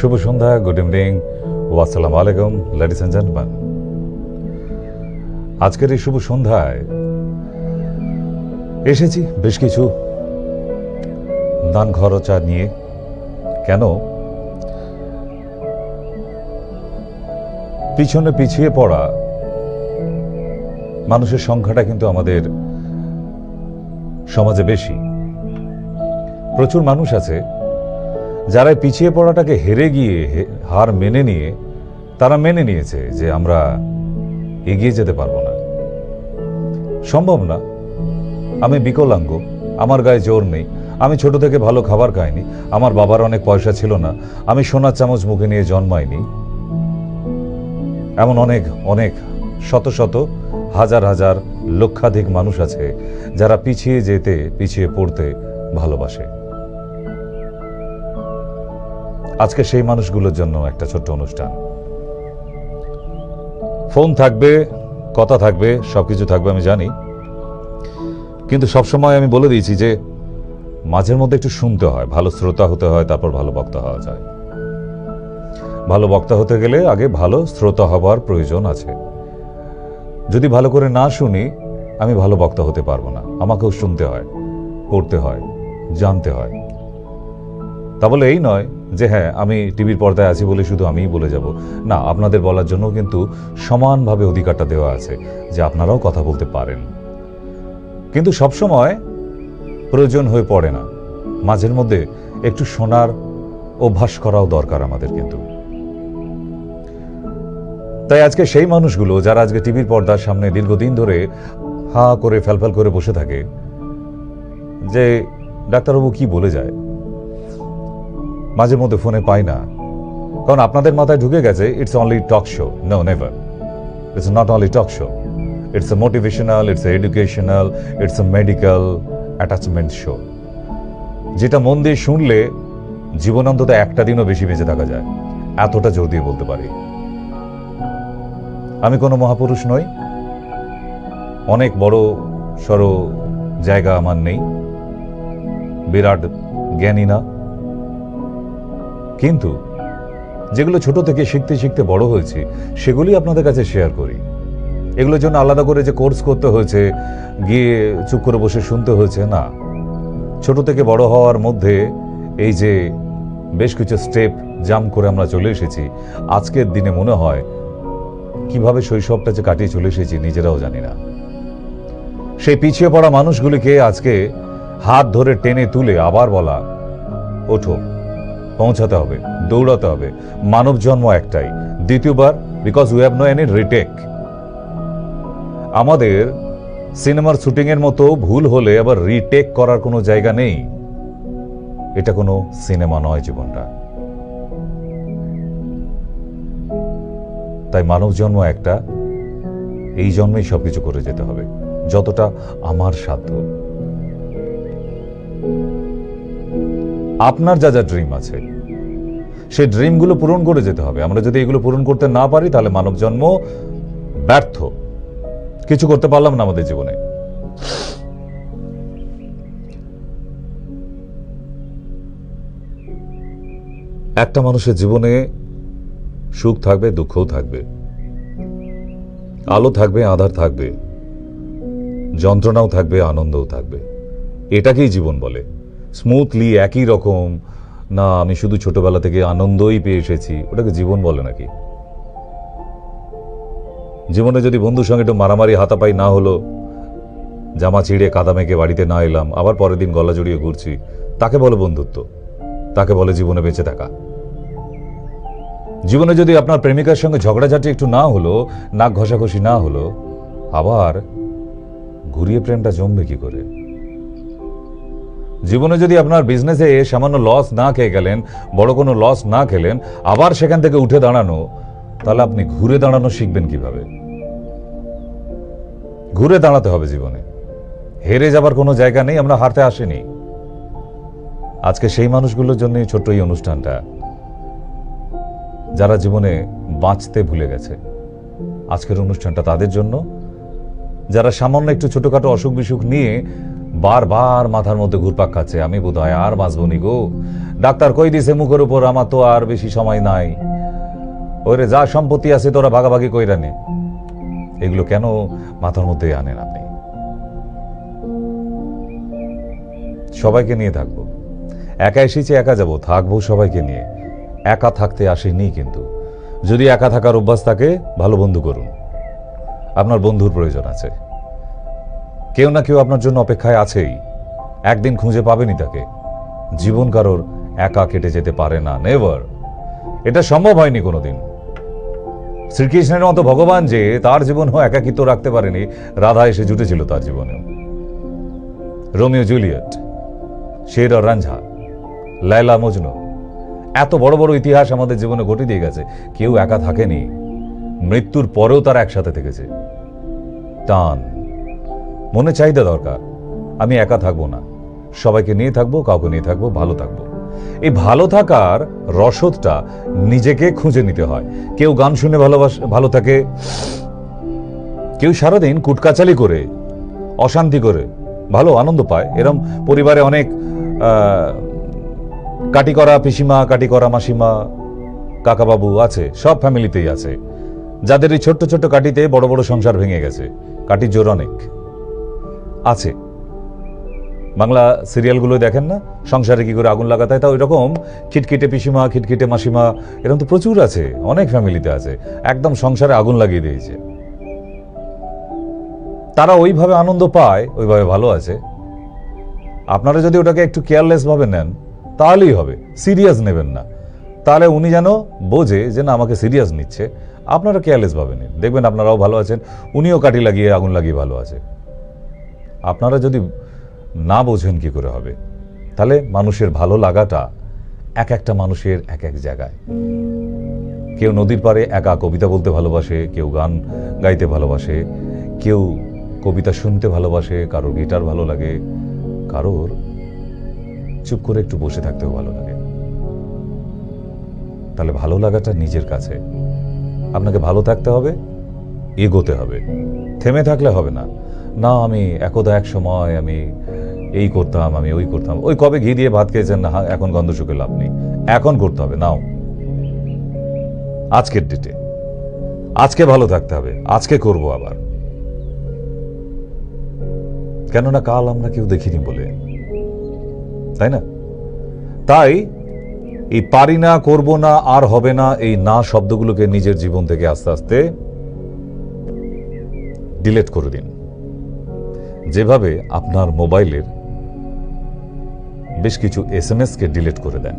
শুভ সন্ধ্যা, good evening ও আসসালামু আলাইকুম ladies and gentleman. আজকের এই শুভ সন্ধ্যায় এসেছি বেশ কিছু দান খরচা নিয়ে। কেন? পিছনে পিছিয়ে পড়া মানুষের সংখ্যাটা কিন্তু আমাদের সমাজে বেশি। প্রচুর মানুষ আছে যারা পিছিয়ে পড়াটাকে হেরে গিয়ে হার মেনে নিয়ে তারা মেনে নিয়েছে যে আমরা এগিয়ে যেতে পারবো না, সম্ভব না। আমি বিকলাঙ্গ, আমার গায়ে জোর নেই, আমি ছোট থেকে ভালো খাবার খাইনি, আমার বাবার অনেক পয়সা ছিল না, আমি সোনার চামচ মুখে নিয়ে জন্মাইনি। এমন অনেক অনেক শত শত হাজার হাজার লক্ষাধিক মানুষ আছে যারা পিছিয়ে যেতে পিছিয়ে পড়তে ভালোবাসে। আজকে সেই মানুষগুলোর জন্য একটা ছোট্ট অনুষ্ঠান। ফোন থাকবে, কথা থাকবে, সবকিছু থাকবে আমি জানি, কিন্তু সবসময় আমি বলে দিয়েছি যে মাঝের মধ্যে একটু শুনতে হয়, ভালো শ্রোতা হতে হয়, তারপর ভালো বক্তা হওয়া যায়। ভালো বক্তা হতে গেলে আগে ভালো শ্রোতা হবার প্রয়োজন আছে। যদি ভালো করে না শুনি আমি ভালো বক্তা হতে পারবো না। আমাকেও শুনতে হয়, পড়তে হয়, জানতে হয়। তা বলে এই নয় যে হ্যাঁ আমি টিভির পর্দায় আছি বলে শুধু আমিই বলে যাব না। আপনাদের বলার জন্য কিন্তু সমানভাবে অধিকারটা দেওয়া আছে যে আপনারাও কথা বলতে পারেন, কিন্তু সবসময় প্রয়োজন হয়ে পড়ে না। মাঝের মধ্যে একটু শোনার অভ্যাস করাও দরকার আমাদের কিন্তু। তাই আজকে সেই মানুষগুলো যারা আজকে টিভির পর্দার সামনে দীর্ঘদিন ধরে হা করে ফ্যালফ্যাল করে বসে থাকে যে ডাক্তারবাবু কি বলে যায়, মাঝে মধ্যে ফোনে পাই না, কারণ আপনাদের মাথায় ঢুকে গেছে it's only talk show. No, never. It's not only talk show, it's a motivational, it's a educational, it's a medical attachment show, যেটা মন দিয়ে শুনলে জীবন অন্তত একটা দিনও বেশি বেঁচে থাকা যায়, এতটা জোর দিয়ে বলতে পারি। আমি কোনো মহাপুরুষ নই, অনেক বড় সড় জায়গা আমার নেই, বিরাট জ্ঞানী না, কিন্তু যেগুলো ছোট থেকে শিখতে শিখতে বড় হয়েছি সেগুলি আপনাদের কাছে শেয়ার করি। এগুলোর জন্য আলাদা করে যে কোর্স করতে হয়েছে, গিয়ে চুপ করে বসে শুনতে হয়েছে না। ছোট থেকে বড় হওয়ার মধ্যে এই যে বেশ কিছু স্টেপ জাম্প করে আমরা চলে এসেছি, আজকের দিনে মনে হয় কিভাবে শৈশবটা যে কাটিয়ে চলে এসেছি নিজেরাও জানি না। সেই পিছিয়ে পড়া মানুষগুলিকে আজকে হাত ধরে টেনে তুলে আবার বলা, ওঠো, পৌঁছাতে হবে, দৌড়াতে হবে। মানব জন্ম একটাই, দ্বিতীয়বার, because we have no any retake. আমাদের সিনেমার শুটিং এর মতো ভুল হলে আবার রিটেক করার কোনো জায়গা নেই। এটা কোনো সিনেমা নয় জীবনটা। তাই মানব জন্ম একটা, এই জন্মেই সবকিছু করে যেতে হবে যতটা আমার সাধ্য। আপনার যা যা ড্রিম আছে সেই ড্রিমগুলো পূরণ করে যেতে হবে। আমরা যদি এগুলো পূরণ করতে না পারি তাহলে মানব জন্ম ব্যর্থ, কিছু করতে পারলাম না আমাদের জীবনে। একটা মানুষের জীবনে সুখ থাকবে, দুঃখও থাকবে, আলো থাকবে, আঁধার থাকবে, যন্ত্রণাও থাকবে, আনন্দও থাকবে। এটাকেই জীবন বলে। স্মুথলি একই রকম না, আমি শুধু ছোটবেলা থেকে আনন্দই পেয়ে এসেছি, ওটাকে জীবন বলে নাকি? জীবনে যদি বন্ধুর সঙ্গে একটু মারামারি হাতাপাই না হলো, জামা ছিঁড়ে কাদা মেখে বাড়িতে না এলাম, আবার পরের দিন গলা জড়িয়ে ঘুরছি, তাকে বলে বন্ধুত্ব, তাকে বলে জীবনে বেঁচে থাকা। জীবনে যদি আপনার প্রেমিকার সঙ্গে ঝগড়াঝাটি একটু না হলো, নাক ঘষাঘষি না হলো, আবার ঘুরিয়ে প্রেমটা জমবে কি করে? জীবনে যদি আপনার বিজনেসে সামান্য লস না খেয়ে গেলেন, বড় কোনো লস না খেলেন, আবার সেখান থেকে উঠে দাঁড়ানো, তাহলে আপনি ঘুরে দাঁড়ানো শিখবেন কিভাবে? ঘুরে দাঁড়াতে হবে জীবনে, হেরে যাবার কোনো জায়গা নেই, আমরা হারতে আসিনি। আজকে সেই মানুষগুলোর জন্য ছোট্ট এই অনুষ্ঠানটা, যারা জীবনে বাঁচতে ভুলে গেছে। আজকের অনুষ্ঠানটা তাদের জন্য, যারা সামান্য একটু ছোটখাটো অসুখ বিসুখ নিয়ে বারবার মাথার মধ্যে ঘুরপাক খাচ্ছে, আমি বোধহয় আর বাঁচবো নি গো, ডাক্তার কই দিছে মুখের উপর, আমার তো আর বেশি সময় নাই, ওরে যা সম্পত্তি আছে তোরা ভাগাভাগি কইরা নে। এগুলো কেন মাথার মধ্যে আনেন আপনি? সবাইকে নিয়ে থাকবো, একা এসেছি একা যাব, থাকবো সবাইকে নিয়ে। একা থাকতে আসেনি, কিন্তু যদি একা থাকার অভ্যাস থাকে ভালো বন্ধু করুন। আপনার বন্ধুর প্রয়োজন আছে, কেউ না কেউ আপনার জন্য অপেক্ষায় আছেই, একদিন খুঁজে পাবেনই তাকে। জীবন কারোর একা কেটে যেতে পারে না, নেভার, এটা সম্ভব হয়নি কোনোদিন। শ্রীকৃষ্ণের মতো ভগবান যে তার জীবনও একাকিত্ব রাখতে পারেনি, রাধা এসে জুটেছিল তার জীবনেও। রোমিও জুলিয়েট, শের আর রাঞ্ঝা, লায়লা মজনু, এত বড় বড় ইতিহাস আমাদের জীবনে ঘটে দিয়ে গেছে। কেউ একা থাকেনি, মৃত্যুর পরেও তারা একসাথে থেকেছে। টান, মনে চাহিদা দরকার, আমি একা থাকবো না, সবাইকে নিয়ে থাকবো, কাউকে নিয়ে থাকবো, ভালো থাকবো। এই ভালো থাকার রসদটা নিজেকে খুঁজে নিতে হয়। কেউ গান শুনে ভালো থাকে, কেউ সারাদিন কুটকাচালি করে অশান্তি করে ভালো আনন্দ পায়। এরম পরিবারে অনেক কাটি করা পিসিমা, কাটি করা মাসিমা, কাকাবাবু আছে, সব ফ্যামিলিতেই আছে, যাদের এই ছোট্ট ছোট্ট কাটিতে বড় বড় সংসার ভেঙে গেছে। কাটির জোর অনেক আছে। বাংলা সিরিয়ালগুলো দেখেন না, সংসারে কি করে আগুন লাগাতে হয়, তা ওই রকম খিটখিটে পিসিমা, খিটখিটে মাসিমা, এরকম তো প্রচুর আছে, অনেক ফ্যামিলিতে আছে, একদম সংসারে আগুন লাগিয়ে দিয়েছে। তারা ওইভাবে আনন্দ পায়, ওইভাবে ভালো আছে। আপনারা যদি ওটাকে একটু কেয়ারলেস ভাবে নেন তাহলেই হবে, সিরিয়াস নেবেন না। তাহলে উনি যেন বোঝে যে না, আমাকে সিরিয়াস নিচ্ছে। আপনারা কেয়ারলেস ভাবে নিন, দেখবেন আপনারাও ভালো আছেন, উনিও কাটি লাগিয়ে আগুন লাগিয়ে ভালো আছে। আপনারা যদি না বোঝেন কি করে হবে? তাহলে মানুষের ভালো লাগাটা এক একটা মানুষের এক এক জায়গায়। কেউ নদীর পাড়ে একা কবিতা বলতে ভালোবাসে, কেউ গান গাইতে ভালোবাসে, কেউ কবিতা শুনতে ভালোবাসে, কারোর গিটার ভালো লাগে, কারোর চুপ করে একটু বসে থাকতেও ভালো লাগে। তাহলে ভালো লাগাটা নিজের কাছে। আপনাকে ভালো থাকতে হবে, এগোতে হবে, থেমে থাকলে হবে না। না, আমি একদা এক সময় আমি এই করতাম, আমি ওই করতাম। ওই কবে ঘি দিয়ে ভাত খেয়েছেন না, এখন গন্ধ শুকে লাভ নেই, এখন করতে হবে। নাও, আজকের ডেটে আজকে ভালো থাকতে হবে, আজকে করব আবার, কেননা কাল আমরা কেউ দেখিনি বলে, তাই না? তাই এই পারি না, করব না, আর হবে না, এই না শব্দগুলোকে নিজের জীবন থেকে আস্তে আস্তে ডিলিট করে দিন। যেভাবে আপনার মোবাইলের বেশ কিছু SMS কে ডিলিট করে দেন।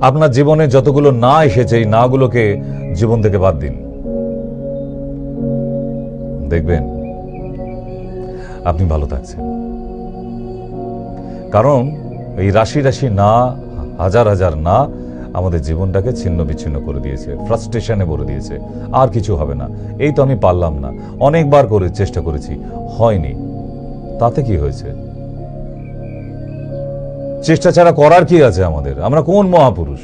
আপনার জীবনে যতগুলো না এসেছে, এই নাগুলোকে জীবন থেকে বাদ দিন, দেখবেন আপনি ভালো থাকছেন। কারণ এই রাশি রাশি না, হাজার হাজার না আমাদের জীবনটাকে ছিন্ন বিচ্ছিন্ন করে দিয়েছে, ফ্রাস্ট্রেশনে ভরে দিয়েছে। আর কিছু হবে না, এই তো আমি পারলাম না, অনেকবার করে চেষ্টা করেছি, হয়নি, তাতে কি হয়েছে? চেষ্টা ছাড়া করার কি আছে আমাদের? আমরা কোন মহাপুরুষ,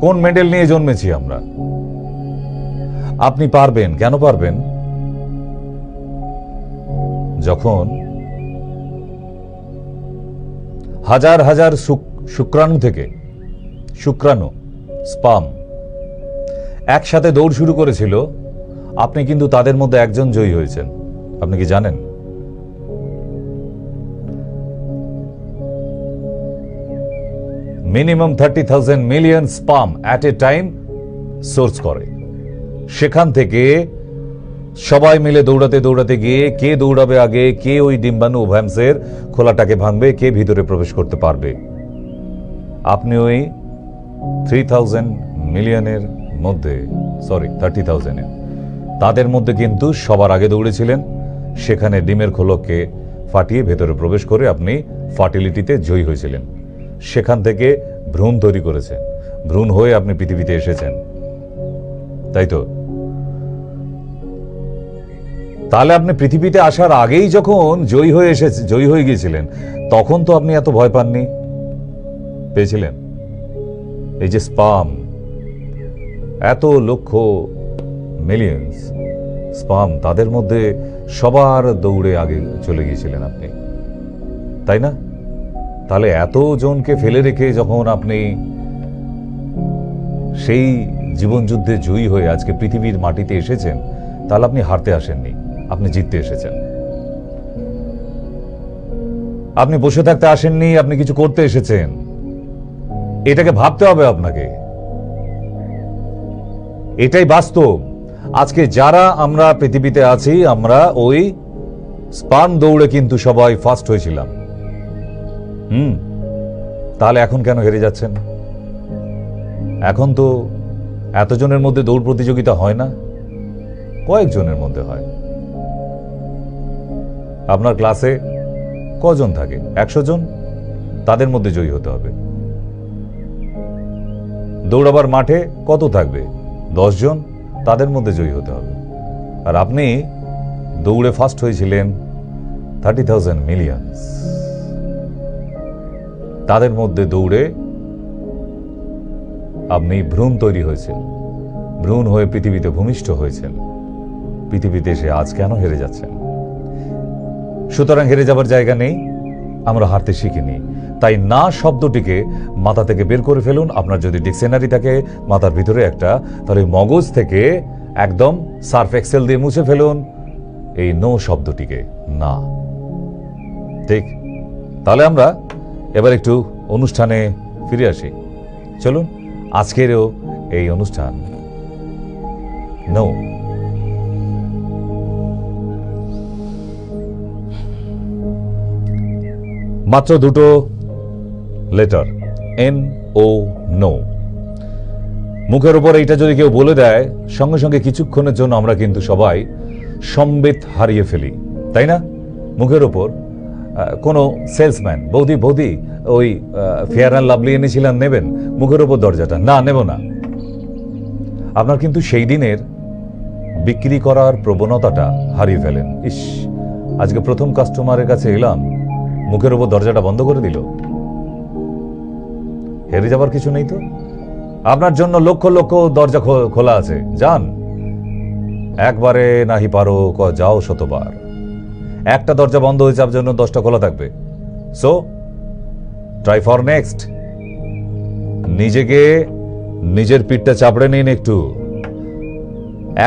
কোন মেডেল নিয়ে জন্মেছি আমরা? আপনি পারবেন। কেন পারবেন? যখন হাজার হাজার শুক্রাণু থেকে, শুক্রাণু স্পাম একসাথে দৌড় শুরু করেছিল, আপনি কিন্তু তাদের মধ্যে একজন জয়ী হয়েছেন। আপনি কি জানেন? Minimum 30,000 million spam at a time source করে। সেখান থেকে সবাই মিলে দৌড়াতে দৌড়াতে গিয়ে কে দৌড়াবে আগে, কে ওই ডিম্বাণু ওভ্যামসের খোলাটাকে ভাঙবে, কে ভিতরে প্রবেশ করতে পারবে। আপনি ওই 3,000 মিলিয়নের মধ্যে, সরি 30,000 তাদের মধ্যে কিন্তু সবার আগে দৌড়েছিলেন। সেখানে ডিমের খোলককে ফাটিয়ে ভেতরে প্রবেশ করে আপনি ফার্টিলিটিতে জয়ী হয়েছিলেন। সেখান থেকে ভ্রূণ তৈরি করেছেন, ভ্রূণ হয়ে আপনি পৃথিবীতে এসেছেন, তাই তো? তাহলে আপনি পৃথিবীতে আসার আগেই যখন জয়ী হয়ে গিয়েছিলেন, তখন তো আপনি এত ভয় পাননি, পেয়েছিলেন। এই যে স্পাম, এত লক্ষ মিলিয়ন্স, স্পাম, তাদের মধ্যে সবার দৌড়ে আগে চলে গিয়েছিলেন আপনি, তাই না? তাহলে এতজনকে ফেলে রেখে যখন আপনি সেই জীবনযুদ্ধে জয়ী হয়ে আজকে পৃথিবীর মাটিতে এসেছেন, তাহলে আপনি হারতে আসেননি, আপনি জিততে এসেছেন। আপনি বসে থাকতে আসেননি, আপনি কিছু করতে এসেছেন। এটাকে ভাবতে হবে আপনাকে। এটাই বাস্তব। আজকে যারা আমরা পৃথিবীতে আছি, আমরা ওই স্পার্ম দৌড়ে কিন্তু সবাই ফার্স্ট হয়েছিলাম। তাহলে এখন কেন হেরে যাচ্ছেন? এখন তো এতজনের মধ্যে দৌড় প্রতিযোগিতা হয় না, কয়েকজনের মধ্যে হয়। আপনার ক্লাসে কজন থাকে? 100 জন, তাদের মধ্যে জয়ী হতে হবে। দৌড়াবার মাঠে কত থাকবে? 10 জন, তাদের মধ্যে জয়ী হতে হবে। আর আপনি দৌড়ে ফার্স্ট হয়েছিলেন 30,000 মিলিয়নস, তাদের মধ্যে দৌড়ে আপনি ভ্রূণ তৈরি হয়েছেন, ভ্রূণ হয়ে পৃথিবীতে ভূমিষ্ঠ হয়েছেন। পৃথিবীতে এসে আজ কেন হেরে যাচ্ছেন? সুতরাং হেরে যাবার জায়গা নেই, আমরা হারতে শিখিনি। তাই না শব্দটিকে মাথা থেকে বের করে ফেলুন। আপনার যদি ডিকশনারি থাকে মাথার ভিতরে একটা, তাহলে মগজ থেকে একদম সার্ফ এক্সেল দিয়ে মুছে ফেলুন এই নো শব্দটিকে। না, ঠিক। তাহলে আমরা এবার একটু অনুষ্ঠানে ফিরে আসি। চলুন, আজকেরও এই অনুষ্ঠান নো। মাত্র দুটো লেটার, NO, নো। মুখের উপর এইটা যদি কেউ বলে দেয়, সঙ্গে সঙ্গে কিছুক্ষণের জন্য আমরা কিন্তু সবাই সম্বিত হারিয়ে ফেলি, তাই না? মুখের ওপর কোনো সেলসম্যান, বৌদি বৌদি ওই ফেয়ার অ্যান্ড লাভলি এনেছিলেন, নেবেন? মুখের ওপর দরজাটা, না নেব না। আপনার কিন্তু সেই দিনের বিক্রি করার প্রবণতাটা হারিয়ে ফেলেন। ইস, আজকে প্রথম কাস্টমারের কাছে এলাম, মুখের ওপর দরজাটা বন্ধ করে দিল। হেরে যাবার কিছু নেই তো। আপনার জন্য লক্ষ লক্ষ দরজা খোলা আছে, যান। একবারে নাহি পারো যাও শতবার। একটা দরজা বন্ধ হয়েছে, আপনার জন্য 10টা খোলা থাকবে। So try for next. নিজেকে নিজের পিঠটা চাপড়ে নিন একটু।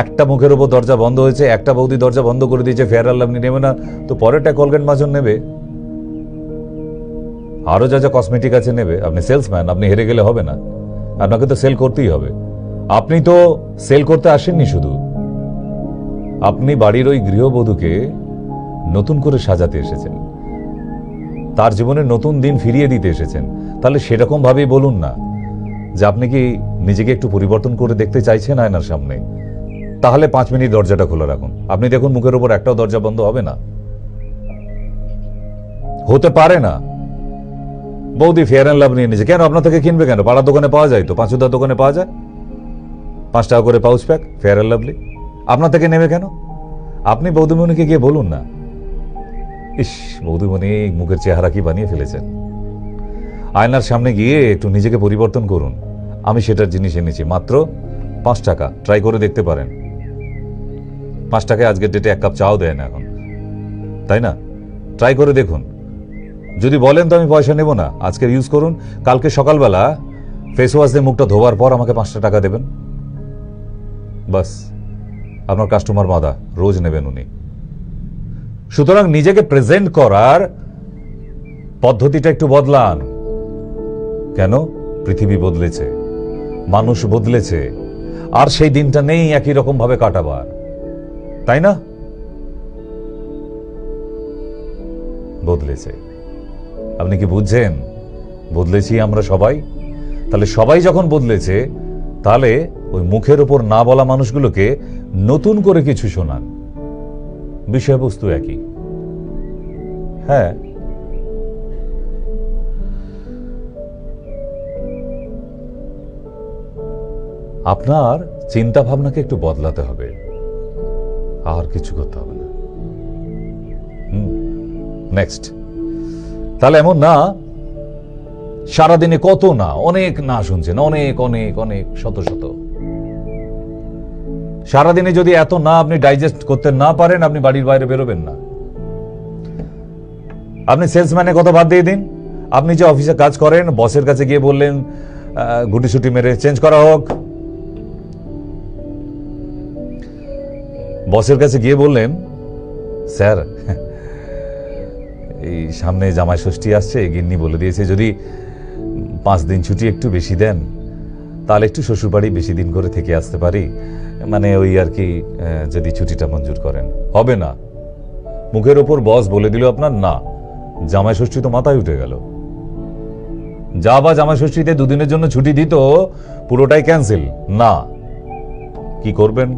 একটা মুখের উপর দরজা বন্ধ হয়েছে, একটা বৌদি দরজা বন্ধ করে দিয়েছে, ফেয়ার অ্যান্ড লাভলি নেবে না, তো পরেরটা কলগেট মাজন নেবে, আরো যা যা কসমেটিক আছে নেবে। আপনি সেলসম্যান, আপনি হেরে গেলে হবে না, আপনাকে তো সেল করতেই হবে। আপনি তো সেল করতে আসেননি শুধু, আপনি বাড়ির ওই গৃহবধূকে নতুন করে সাজাতে এসেছেন, তার জীবনে নতুন দিন ফিরিয়ে দিতে এসেছেন। তাহলে সেরকম ভাবেই বলুন না যে আপনি কি নিজেকে একটু পরিবর্তন করে দেখতে চাইছেন আয়নার সামনে। তাহলে 5 মিনিট দরজাটা খোলা রাখুন। আপনি দেখুন মুখের উপর একটাও দরজা বন্ধ হবে না, হতে পারে না। বৌদি ফেয়ার অ্যান্ড লাভ নিয়ে নিয়েছে, কেন? আপনার থেকে কিনবে কেন? পাড়ার দোকানে পাওয়া যায় তো, 5 দোকানে পাওয়া যায়, 5 টাকা করে pouch pack fair and lovely. আপনার থেকে নেবে কেন? আপনি বৌদিমণিকে গিয়ে বলুন না, ইস বৌদিমণি মুখের চেহারা কি বানিয়ে ফেলেছেন। আয়নার সামনে গিয়ে একটু নিজেকে পরিবর্তন করুন। আমি সেটার জিনিস এনেছি, মাত্র 5 টাকা, ট্রাই করে দেখতে পারেন। 5 টাকায় আজকের ডেটে 1 কাপ চাও দেয় না এখন, তাই না? ট্রাই করে দেখুন। যদি বলেন তো আমি পয়সা নেব না, আজকে ইউজ করুন। কালকে সকালবেলা ফেস ওয়াশ দিয়ে মুখটা ধোবার পর আমাকে 5টা টাকা দেবেন, বাস। আপনার কাস্টমার মাদা, রোজ নেবেন উনি। সুতরাং নিজেকে প্রেজেন্ট করার পদ্ধতিটা একটু বদলান। কেন? পৃথিবী বদলেছে, মানুষ বদলেছে, আর সেই দিনটা নেই একই রকম ভাবে কাটাবার, তাই না? বদলেছে। আপনি কি বুঝছেন? বদলেছি আমরা সবাই। তাহলে সবাই যখন বদলেছে, তাহলে ওই মুখের উপর না বলা মানুষগুলোকে নতুন করে কিছু শোনান। বিষয়বস্তু একই। হ্যাঁ, আপনার চিন্তা ভাবনাকে একটু বদলাতে হবে, আর কিছু করতে হবে না। নেক্সট। তাহলে এমন না সারাদিনে কত না, অনেক না শুনছেন, অনেক অনেক অনেক শত শত। সারাদিনে যদি এত না আপনি ডাইজেস্ট করতে না পারেন, আপনি বাড়ির বাইরে বেরোবেন না। আপনি সেলসম্যানের কথা বাদ দিয়ে দিন, আপনি যে অফিসে কাজ করেন, বসের কাছে গিয়ে বললেন গুটিসুটি মেরে চেঞ্জ করা হোক, বসের কাছে গিয়ে বললেন স্যার এই সামনে জামাই ষষ্ঠী আসছে, গিন্নি বলে দিয়েছে যদি 5 দিন ছুটি একটু বেশি দেন তাহলে একটু শ্বশুরবাড়ি বেশি দিন করে থেকে আসতে পারি, মানে ওই আর কি, যদি ছুটিটা মঞ্জুর করেন। হবে না, মুখের ওপর বস বলে দিল আপনার না, জামাই ষষ্ঠী তো মাথায় উঠে গেল। যা বা জামাই ষষ্ঠীতে 2 দিনের জন্য ছুটি দিত, পুরোটাই ক্যান্সেল। না, কি করবেন?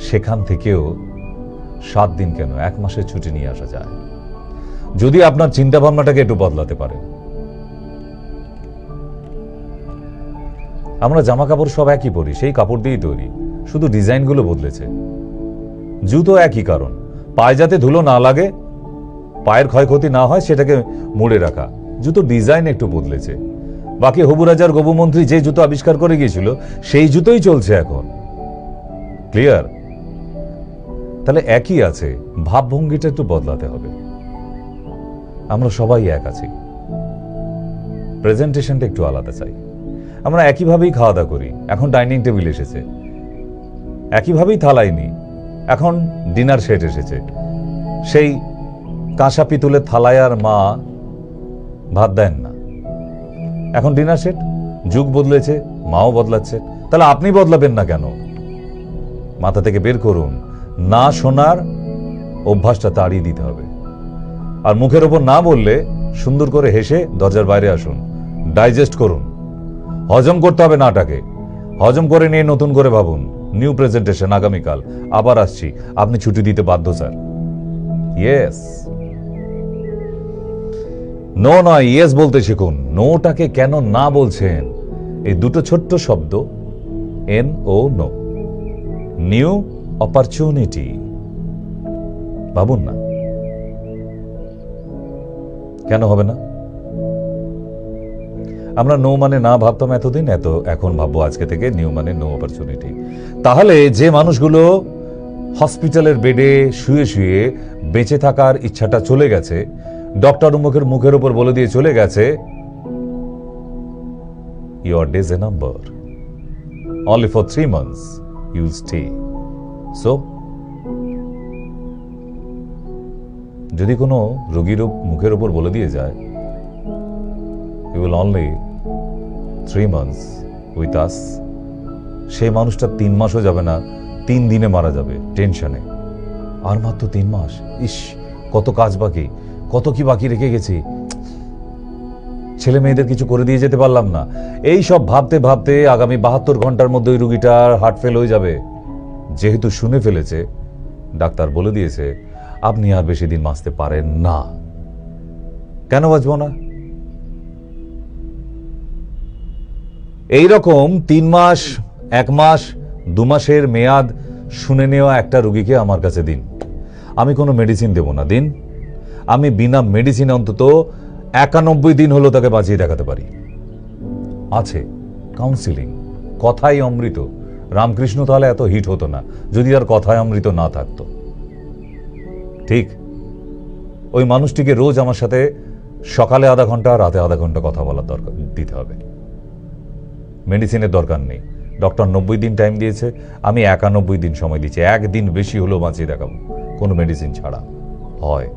সেখান থেকেও 7 দিন কেন 1 মাসের ছুটি নিয়ে আসা যায়, যদি আপনার চিন্তা ভাবনাটাকে একটু বদলাতে পারেন। আমরা জামা কাপড় সব একই পরি, সেই কাপড় দিয়েই তৈরি, শুধু ডিজাইনগুলো বদলেছে। জুতো একই কারণ, পায়ে যাতে ধুলো না লাগে, পায়ের ক্ষয়ক্ষতি না হয় সেটাকে মুড়ে রাখা, জুতো ডিজাইন একটু বদলেছে। বাকি হবু রাজার গবুমন্ত্রী যে জুতো আবিষ্কার করে গিয়েছিল সেই জুতোই চলছে এখন। ক্লিয়ার? তাহলে একই আছে, ভাবভঙ্গিটা একটু বদলাতে হবে। আমরা সবাই এক আছি, প্রেজেন্টেশনটা একটু আলাদা চাই। আমরা একইভাবেই খাওয়া দাওয়া করি, এখন ডাইনিং টেবিল এসেছে, একইভাবেই থালাই নি, এখন ডিনার সেট এসেছে। সেই কাঁসা পিতলের থালায় আর মা ভাত দেন না, এখন ডিনার সেট। যুগ বদলেছে, মাও বদলাচ্ছে, তাহলে আপনি বদলাবেন না কেন? মাথা থেকে বের করুন, না শোনার অভ্যাসটা তাড়িয়ে দিতে হবে। আর মুখের ওপর না বললে সুন্দর করে হেসে দরজার বাইরে আসুন, ডাইজেস্ট করুন, হজম করতে হবে নাটাকে, হজম করে নিয়ে নতুন করে ভাবুন। নিউ প্রেজেন্টেশন আগামীকাল আবার আসছি, আপনি ছুটি দিতে বাধ্য স্যার। ইয়েস, নো নয় ইয়েস বলতে শিখুন। নোটাকে কেন না বলছেন, এই দুটো ছোট্ট শব্দ, N O no, new opportunity. ভাবুন না, কেন হবে না? আমরা নো মানে না ভাবতাম এতদিন, এখন ভাববো আজকে থেকে নিউ মানে নো অপরচুনিটি। তাহলে যে মানুষগুলো হসপিটালের বেডে শুয়ে শুয়ে বেঁচে থাকার ইচ্ছাটা চলে গেছে, ডক্টর মুখের উপর বলে দিয়ে চলে গেছে your days a number, only for 3 months you'll stay. So যদি কোনো রোগীর মুখের উপর বলে দিয়ে যায় you will only 3 months with us, সেই মানুষটা 3 মাসও যাবে না, 3 দিনে মারা যাবে টেনশনে। আর মাত্র 3 মাস, ইস কত কাজ বাকি, কত কি বাকি রেখে গেছি, ছেলে মেয়েদের কিছু করে দিয়ে যেতে পারলাম না, এই সব ভাবতে ভাবতে আগামী 72 ঘন্টার মধ্যে ওই রুগীটার হার্ট ফেল হয়ে যাবে। যেহেতু শুনে ফেলেছে, ডাক্তার বলে দিয়েছে আপনি আর বেশি দিন বাঁচতে পারেন না, কেন বাঁচব না? এইরকম 3 মাস, 1 মাস, 2 মাসের মেয়াদ শুনে নেওয়া একটা রুগীকে আমার কাছে দিন, আমি কোনো মেডিসিন দেব না। দিন, আমি বিনা মেডিসিনে অন্তত 91 দিন হলো তাকে বাঁচিয়ে দেখাতে পারি। আছে কাউন্সিলিং, কথাই অমৃত। রামকৃষ্ণ তাহলে এত হিট হতো না যদি আর কথায় অমৃত না থাকতো। ঠিক ওই মানুষটিকে রোজ আমার সাথে সকালে আধা ঘন্টা, রাতে আধা ঘন্টা কথা বলার দরকার দিতে হবে। মেডিসিনের দরকার নেই। ডক্টর 90 দিন টাইম দিয়েছে, আমি 91 দিন সময় দিচ্ছি, 1 দিন বেশি হলেও বাঁচিয়ে দেখাবো, কোনো মেডিসিন ছাড়া। হয়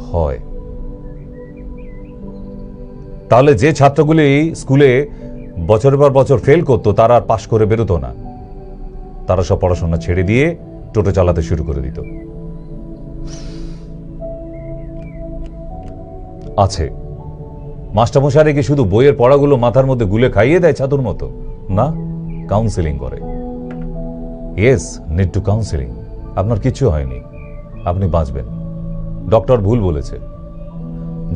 হয় তাহলে যে ছাত্রগুলি স্কুলে বছরের পর বছর ফেল করতো তারা আর পাশ করে বেরোতো না, তারা সব পড়াশোনা ছেড়ে দিয়ে টোটো চালাতে শুরু করে দিত। আছে মাস্টারমশাইরা কি শুধু বইয়ের পড়াগুলো মাথার মধ্যে গুলে খাইয়ে দেয় ছাতুর মতো? না, কাউন্সিলিং করে। Yes, need to counselling. আপনার কিছু হয়নি, আপনি বাঁচবেন। ডক্টর ভুল বলেছে,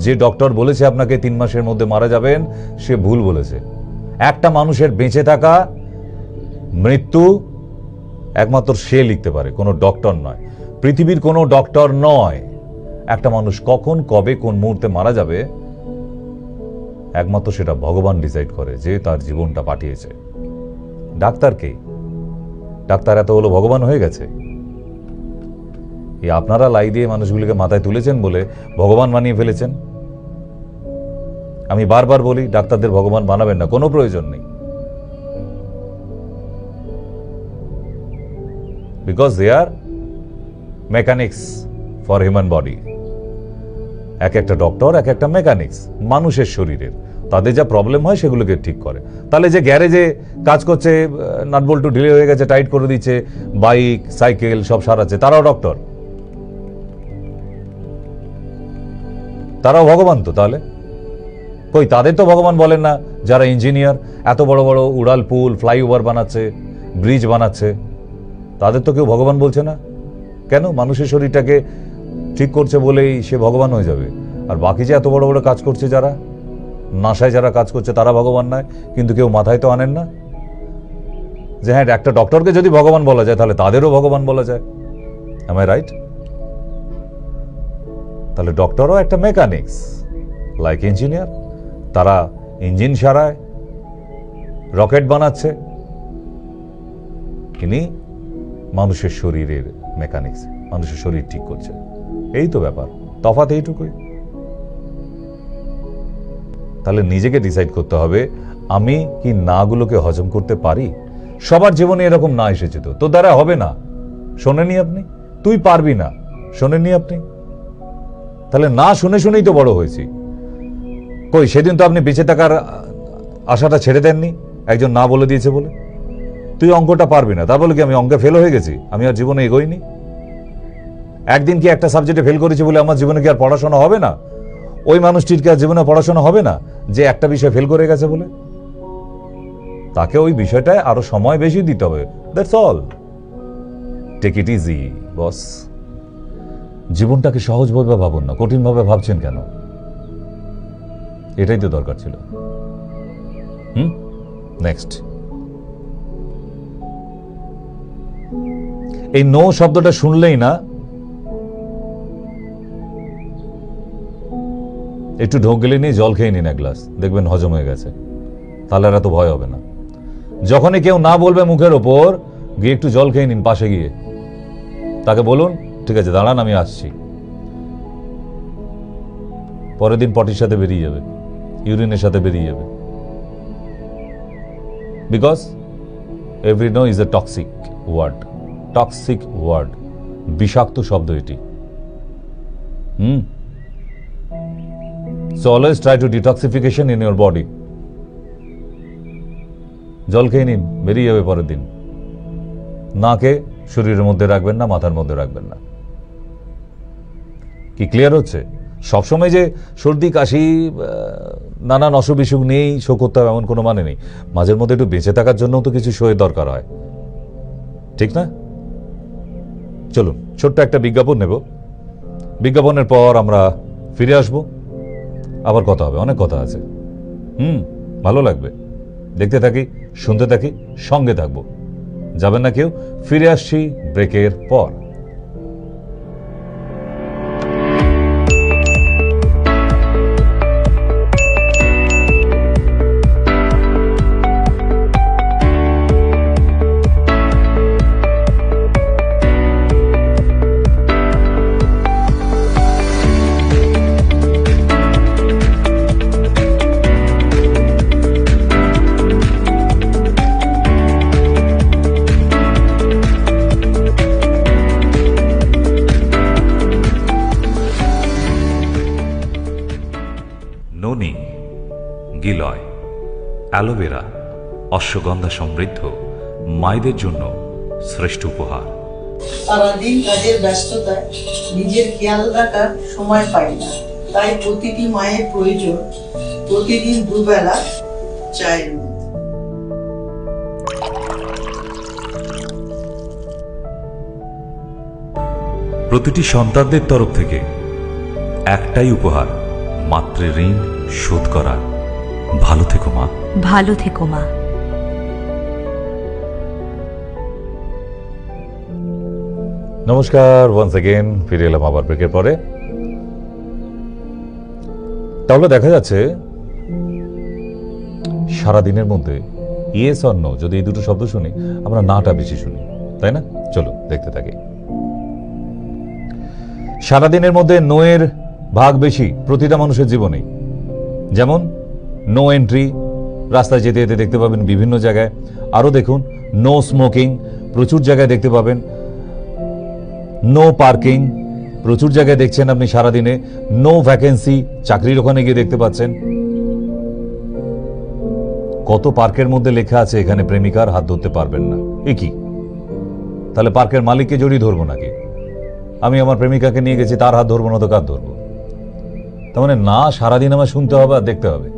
যে ডক্টর বলেছে আপনাকে 3 মাসের মধ্যে মারা যাবেন সে ভুল বলেছে। একটা মানুষের বেঁচে থাকা, মৃত্যু একমাত্র সে লিখতে পারে, কোনো ডক্টর নয়, পৃথিবীর কোনো ডক্টর নয়। একটা মানুষ কখন, কবে, কোন মুহূর্তে মারা যাবে একমাত্র সেটা ভগবান ডিসাইড করে, যে তার জীবনটা পাঠিয়েছে। ডাক্তারকে, ডাক্তার এত হলো ভগবান হয়ে গেছে? এই আপনারা লাই দিয়ে মানুষগুলিকে মাথায় তুলেছেন বলে ভগবান বানিয়ে ফেলেছেন। আমি বারবার বলি, ডাক্তারদের ভগবান বানাবেন না, কোনো প্রয়োজন নেই। Because they are mechanics for human body. এক একটা ডক্টর এক একটা মেকানিক্স মানুষের শরীরের, তাদের যা প্রবলেম হয় সেগুলোকে ঠিক করে। তাহলে যে গ্যারেজে কাজ করছে, নাটবল্টু ঢিলে হয়ে গেছে, টাইট করে দিচ্ছে, বাইক সাইকেল সব সারাচ্ছে, তারাও ডক্টর, তারাও ভগবান তো? তাহলে কই, তাদের তো ভগবান বলেন না যারা ইঞ্জিনিয়ার, এত বড় বড় উড়াল পুল ফ্লাইওভার বানাচ্ছে, ব্রিজ বানাচ্ছে, তাদের তো কেউ ভগবান বলছে না। কেন? মানুষের শরীরটাকে ঠিক করছে বলেই সে ভগবান হয়ে যাবে। আর বাকি যে এত বড় বড় কাজ করছে, যারা নাসায় যারা কাজ করছে, তারা ভগবান নয়। কিন্তু কেউ মাথায় তো আনেন না যে হ্যাঁ, একটা ডক্টরকে যদি ভগবান বলা যায় তাহলে তাদেরও ভগবান বলা যায়। Am I right? তাহলে ডক্টরও একটা মেকানিক্স লাইক ইঞ্জিনিয়ার, তারা ইঞ্জিন সারায়, রকেট বানাচ্ছে, ইনি মানুষের শরীরের মেকানিক্স, মানুষের শরীর ঠিক করছে। এই তো ব্যাপার, তফাৎ এইটুকুই। তাহলে নিজেকে ডিসাইড করতে হবে, আমি কি নাগুলোকে হজম করতে পারি? সবার জীবনে এরকম না এসেছে তো, তোর দ্বারা হবে না, শোনেননি আপনি? তুই পারবি না, শোনেননি আপনি? তাহলে না শুনে শুনেই তো বড় হয়েছি। কই, সেদিন তো আপনি বেঁচে থাকার আশাটা ছেড়ে দেননি একজন না বলে দিয়েছে বলে। তুই অঙ্কটা পারবি না, তা বলে কি আমি অঙ্কে ফেল হয়ে গেছি? আমি আর জীবনে এগোইনি? একদিন কি একটা সাবজেক্টে ফেল করেছি বলে আমার জীবনে কি আর পড়াশোনা হবে না? ওই মানুষটির কি আর জীবনে পড়াশোনা হবে না যে একটা বিষয় ফেল করে গেছে বলে? তাকে ওই বিষয়টায় আরো সময় বেশি দিতে হবে। That's all. Take it easy boss. জীবনটাকে সহজভাবে ভাবুন না, কঠিনভাবে ভাবছেন কেন? এটাই তো দরকার ছিল। নেক্সট, এই নো শব্দটা শুনলেই না একটু ঢোক গেলে নিয়ে জল খেয়ে নিন এক গ্লাস, দেখবেন হজম হয়ে গেছে, তাহলে আর এত ভয় হবে না। যখনই কেউ না বলবে মুখের ওপর, গিয়ে একটু জল খেয়ে নিন, পাশে গিয়ে তাকে বলুন ঠিক আছে দাঁড়ান আমি আসছি। পরের দিন পটির সাথে বেরিয়ে যাবে, ইউরিনের সাথে বেরিয়ে যাবে। Because every no is a toxic word. Toxic word, বিষাক্ত শব্দ এটি। So always try to detoxification in your body. জল খেয়ে নিন, বেরিয়ে যাবে পরের দিন। নাকে শরীরের মধ্যে রাখবেন না, মাথার মধ্যে রাখবেন না। কি ক্লিয়ার হচ্ছে? সবসময় যে সর্দি কাশি নানান অসুখ বিসুখ নিয়েই শো করতে হবে এমন কোনো মানে নেই। মাঝের মধ্যে একটু বেঁচে থাকার জন্য তো কিছু শোয়ের দরকার হয়, ঠিক না? চলুন ছোট্ট একটা বিজ্ঞাপন নেব, বিজ্ঞাপনের পর আমরা ফিরে আসবো, আবার কথা হবে, অনেক কথা আছে। ভালো লাগবে, দেখতে থাকি, শুনতে থাকি, সঙ্গে থাকবো, যাবেন না কেউ। ফিরে আসছি ব্রেকের পর। ননি, গিলয়, অ্যালোভেরা, অশ্বগন্ধা সমৃদ্ধ মায়েদের জন্য শ্রেষ্ঠ উপহার। সারাদিন কাজের ব্যস্ততায় নিজের খেয়াল রাখার সময় পাই না, তাই প্রতিটি মায়ের প্রয়োজন প্রতিদিন দুবেলা চায়ের মধ্যে। প্রতিটি সন্তানদের তরফ থেকে একটাই উপহার, মাতৃ ঋণ শোধ করার। ভালো থেকো মা। ভালো থেকো মা। নমস্কার, ওয়ান্স অ্যাগেন ফিরে এলাম আবার ব্রেকের পরে। তাহলে দেখা যাচ্ছে সারাদিনের মধ্যে ইয়েস অর নো, যদি এই দুটো শব্দ শুনি আমরা নাটা বেশি শুনি, তাই না? চলো দেখতে থাকি। সারাদিনের মধ্যে নো এর ভাগ বেশি প্রতিটা মানুষের জীবনেই। যেমন নো এন্ট্রি, রাস্তায় যেতে যেতে দেখতে পাবেন বিভিন্ন জায়গায়। আরও দেখুন নো স্মোকিং, প্রচুর জায়গায় দেখতে পাবেন। নো পার্কিং, প্রচুর জায়গায় দেখছেন আপনি সারাদিনে। নো ভ্যাকেন্সি, চাকরির ওখানে গিয়ে দেখতে পাচ্ছেন। কত পার্কের মধ্যে লেখা আছে এখানে প্রেমিকার হাত ধরতে পারবেন না। এ কি? তাহলে পার্কের মালিককে জড়িয়ে ধরবো নাকি? আমি আমার প্রেমিকাকে নিয়ে গেছি, তার হাত ধরবো না তো কার ধরবো? তার মানে না সারাদিন আমার শুনতে হবে আর দেখতে হবে।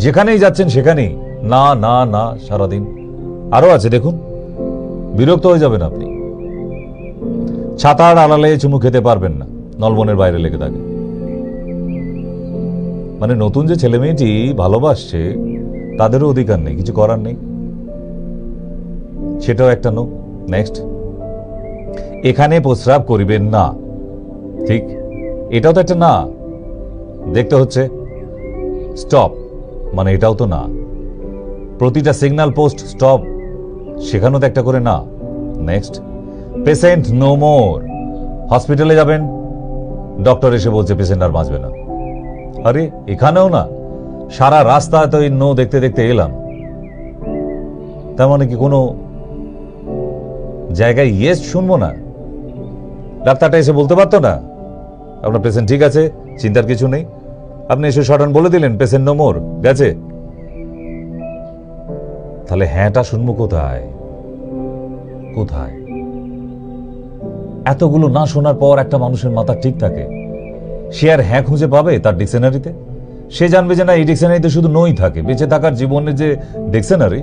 যেখানেই যাচ্ছেন সেখানেই না না না সারাদিন। আরো আছে দেখুন, বিরক্ত হয়ে যাবেন আপনি। ছাতার আড়ালে চুমু খেতে পারবেন না, নলবনের বাইরে লেগে থাকে। মানে নতুন যে ছেলে মেয়েটি ভালোবাসছে তাদেরও অধিকার নেই, কিছু করার নেই, সেটাও একটা নো। নেক্সট, এখানে প্রস্রাব করিবেন না, ঠিক, এটাও তো একটা না। দেখতে হচ্ছে স্টপ, মানে এটাও তো না। প্রতিটা সিগন্যাল পোস্ট স্টপ, সেখানেও তো একটা করে না। নেক্সট, পেশেন্ট নো মোর, হসপিটালে যাবেন, ডক্টর এসে বলছে পেশেন্ট আর বাঁচবে না। আরে এখানেও না। সারা রাস্তা তো এই নো দেখতে দেখতে এলাম, তার মানে কি কোনো জায়গায় ইয়েস শুনবো না? ডাক্তারটা এসে বলতে পারতো না আপনার পেশেন্ট ঠিক আছে, চিন্তার কিছু নেই? আপনি এসে শর্টহান্ড বলে দিলেন পেশেন্ট নো মোর, গেছে। তাহলে হ্যাঁটা শুনবো কোথায়? কোথায়? এতগুলো না শোনার পর একটা মানুষের মাথা ঠিক থাকে, সে আর হ্যাঁ খুঁজে পাবে তার ডিকশনারিতে? সে জানবে যে না, এই ডিকশনারিতে শুধু নই থাকে। বেঁচে থাকার জীবনের যে ডিকশনারি,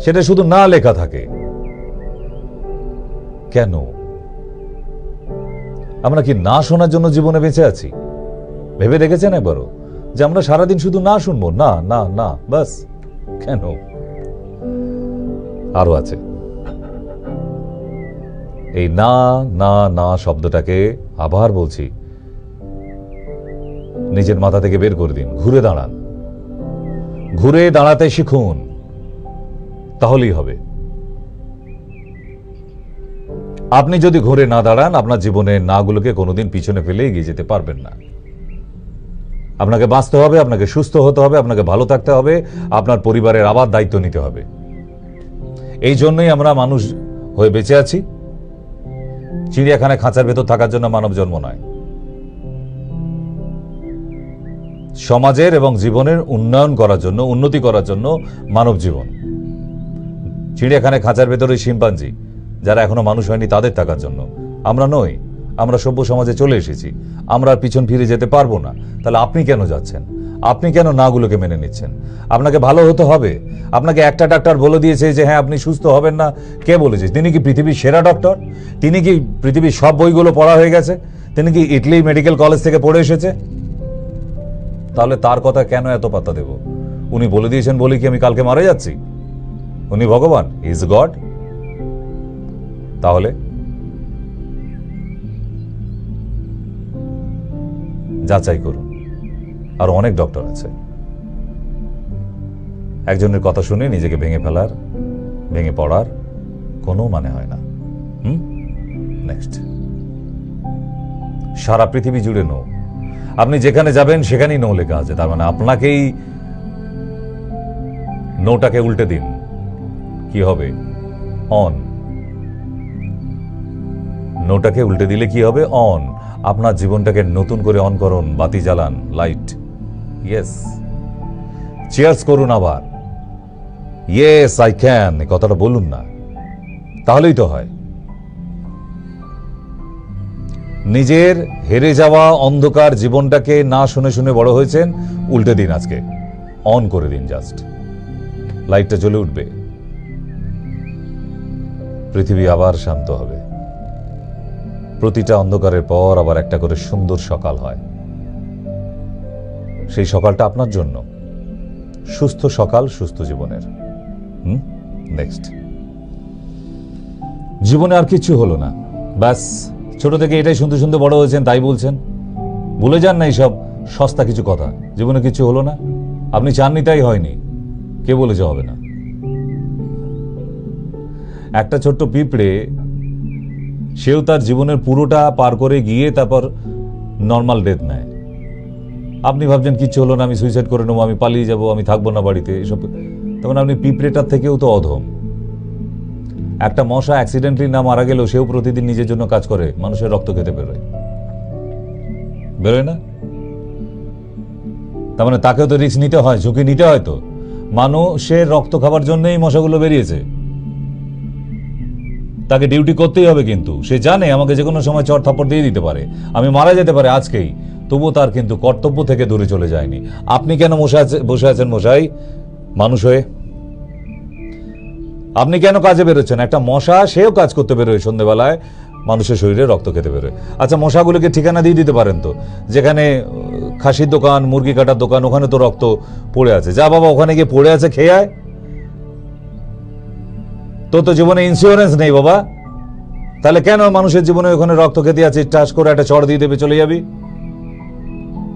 সেটা শুধু না লেখা থাকে। কেন? আমরা কি না শোনার জন্য জীবনে বেঁচে আছি? ভেবে দেখেছেন একবারও যে আমরা সারাদিন শুধু না শুনবো? না না না, বাস। কেন? আরো আছে। এই না না না শব্দটাকে আবার বলছি, নিজের মাথা থেকে বের করে দিন, ঘুরে দাঁড়ান। ঘুরে দাঁড়াতে শিখুন, তাহলেই হবে। আপনি যদি ঘুরে না দাঁড়ান, আপনার জীবনের নাগুলোকে কোনোদিন পিছনে ফেলে এগিয়ে যেতে পারবেন না। আপনাকে বাঁচতে হবে, আপনাকে সুস্থ হতে হবে, আপনাকে ভালো থাকতে হবে, আপনার পরিবারের আবার দায়িত্ব নিতে হবে। এই জন্যই আমরা মানুষ হয়ে বেঁচে আছি। চিড়িয়াখানায় খাঁচার ভেতর থাকার জন্য মানব জন্ম নয়। সমাজের এবং জীবনের উন্নয়ন করার জন্য, উন্নতি করার জন্য মানব জীবন। চিড়িয়াখানায় খাঁচার ভেতরে শিম্পাঞ্জি যারা এখনো মানুষ হয়নি তাদের থাকার জন্য। আমরা নই, আমরা সভ্য সমাজে চলে এসেছি, আমরা আর পিছন ফিরে যেতে পারবো না। তাহলে আপনি কেন যাচ্ছেন? আপনি কেন নাগুলোকে মেনে নিচ্ছেন? আপনাকে ভালো হতে হবে। আপনাকে একটা ডাক্তার বলে দিয়েছে যে হ্যাঁ আপনি সুস্থ হবেন না। কে বলেছে? তিনি কি পৃথিবীর সেরা ডক্টর? তিনি কি পৃথিবীর সব বইগুলো পড়া হয়ে গেছে? তিনি কি ইটলি মেডিকেল কলেজ থেকে পড়ে এসেছে? তাহলে তার কথা কেন এত পাত্তা দেব? উনি বলে দিয়েছেন বলে কি আমি কালকে মারা যাচ্ছি? উনি ভগবান, ইজ গড। তাহলে যাচাই করুন। আর অনেক ডক্টর আছে, একজনের কথা শুনে নিজেকে ভেঙে ফেলার, ভেঙে পড়ার কোনো মানে হয় না। নেক্সট, সারা পৃথিবী জুড়ে নো। আপনি যেখানে যাবেন সেখানেই নো লেখা আছে, তার মানে আপনাকেই নোটাকে উল্টে দিন। কি হবে? অন। নোটাকে উল্টে দিলে কি হবে? অন। আপনার জীবনটাকে নতুন করে অন করুন, বাতি জ্বালান, লাইট। ইয়েস, চিয়ার্স করুন আবার। ইয়েস আই ক্যান, এই কথাটা বলুন না, তাহলেই তো হয়। নিজের হেরে যাওয়া অন্ধকার জীবনটাকে না শুনে শুনে বড় হয়েছেন, উল্টে দিন আজকে, অন করে দিন। জাস্ট লাইটটা জ্বলে উঠবে, পৃথিবী আবার শান্ত হবে। প্রতিটা অন্ধকারের পর আবার একটা করে সুন্দর সকাল হয়। সেই সকালটা আপনার জন্য, সুস্থ সকাল, সুস্থ জীবনের। নেক্সট, জীবনে আর কিছু হলো না, ব্যাস। ছোট থেকে এটাই শুনতে শুনতে বড় হয়েছেন, তাই বলছেন। ভুলে যান না এইসব সস্তা কিছু কথা। জীবনে কিছু হলো না, আপনি চাননি তাই হয়নি। কে বলেছে হবে না? একটা ছোট্ট পিঁপড়ে, সেও তার জীবনের পুরোটা পার করে গিয়ে তারপর নর্মাল ডেথ নেয়। আপনি ভাবছেন কিচ্ছু হলো না, আমি সুইসাইড করে নেবো, আমি পালিয়ে যাব, আমি থাকবো না বাড়িতে, এসব। তখন আপনি পিঁপড়েটার থেকেও তো অধম। একটা মশা অ্যাক্সিডেন্টলি না মারা গেলেও সেও প্রতিদিন নিজের জন্য কাজ করে, মানুষের রক্ত খেতে বেরোয় না? তার মানে তাকেও তো রিস্ক নিতে হয়, ঝুঁকি নিতে হয়। তো মানুষের রক্ত খাবার জন্যই মশাগুলো বেরিয়েছে, তাকে ডিউটি করতেই হবে। কিন্তু সে জানে আমাকে যে কোনো সময় চড় থাপ্পড় দিয়ে দিতে পারে, আমি মারা যেতে পারে আজকেই, তবুও তার কিন্তু কর্তব্য থেকে দূরে চলে যায়নি। আপনি কেন বসে আছেন মশাই মানুষ হয়ে? আপনি কেন কাজে বেরোচ্ছেন? একটা মশা সেও কাজ করতে বেরোয় সন্ধ্যেবেলায়, মানুষের শরীরে রক্ত খেতে বেরোয়। আচ্ছা, মশাগুলোকে ঠিকানা দিয়ে দিতে পারেন তো, যেখানে খাসির দোকান, মুরগি কাটার দোকান, ওখানে তো রক্ত পড়ে আছে, যা বাবা ওখানে গিয়ে পড়ে আছে খেয়ে আয়। তো জীবনে ইন্স্যুরেন্স নেই বাবা, তাহলে কেন মানুষের জীবনে ওখানে রক্ত খেতে আছে, টাস করে একটা চড় দিয়ে দেবে, চলে যাবি।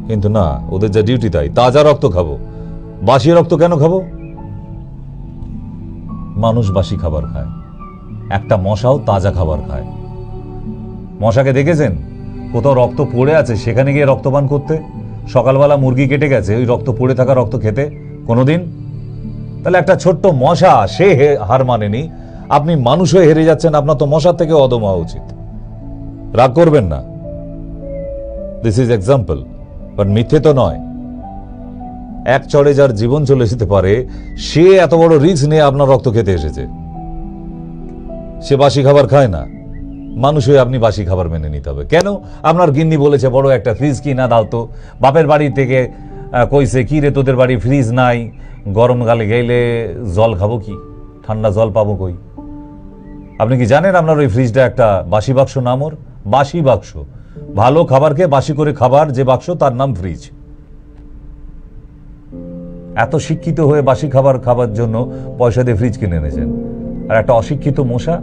কিন্তু না, ওদের যা ডিউটি তাই। তাজা রক্ত খাবো, বাসি রক্ত কেন খাবো? মানুষ বাসি খাবার খায়, একটা মশাও তাজা খাবার খায়। মশাকে দেখেছেন কোথাও রক্ত পড়ে আছে সেখানে গিয়ে রক্তপান করতে? সকালবেলা মুরগি কেটে গেছে, ওই রক্ত পড়ে থাকা রক্ত খেতে কোনোদিন? তাহলে একটা ছোট্ট মশা সে হার মানেনি, আপনি মানুষ হয়ে হেরে যাচ্ছেন। আপনার তো মশার থেকে অদম হওয়া উচিত। রাগ করবেন না, দিস ইজ এক্সাম্পল, বাট মিথ্যে তো নয়। এক চড়ে যার জীবন চলে যেতে পারে, সে এত বড় রিস্ক নিয়ে আপনার রক্ত খেতে এসেছে। সে বাসি খাবার খায় না, মানুষ হয়ে আপনি বাসি খাবার মেনে নিতে হবে। কেন? আপনার গিন্নি বলেছে বড় একটা ফ্রিজ কিনা দাও তো, বাপের বাড়ি থেকে কইছে কি রে তোদের বাড়ি ফ্রিজ নাই, গরমকালে গেলে জল খাবো কি, ঠান্ডা জল পাবো কই? আপনি কি জানেন আপনার ওই ফ্রিজটা একটা বাসি বাক্স? নাম ওর বাসি বাক্স। ভালো খাবারকে বাসি করে খাবার যে বাক্স, তার নাম ফ্রিজ। এত শিক্ষিত হয়ে বাসি খাবার খাবার জন্য পয়সা দিয়ে ফ্রিজ কিনে এনেছেন, আর একটা অশিক্ষিত মশা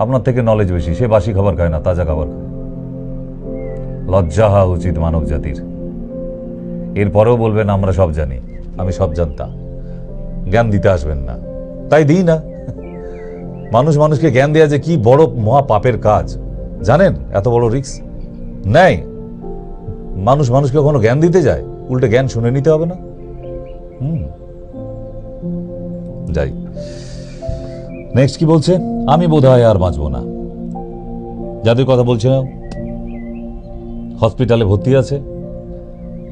আপনার থেকে নলেজ বেশি, সে বাসি খাবার খায় না, তাজা খাবার খায়। লজ্জা হওয়া উচিত মানব জাতির। এরপরেও বলবেন আমরা সব জানি। আমি সব জানতাম, জ্ঞান দিতে আসবেন না, তাই দিই না। মানুষকে জ্ঞান দেওয়া যে কি বড় মহা পাপের কাজ, জানেন? এত বড় রিস্ক নেয় মানুষকে কখনো জ্ঞান দিতে যায়? উল্টে জ্ঞান শুনে নিতে হবে না? যাই, নেক্সট কি বলছে? আমি বোধহয় আর বাঁচবো না। যাদের কথা বলছিলাম হসপিটালে ভর্তি আছে,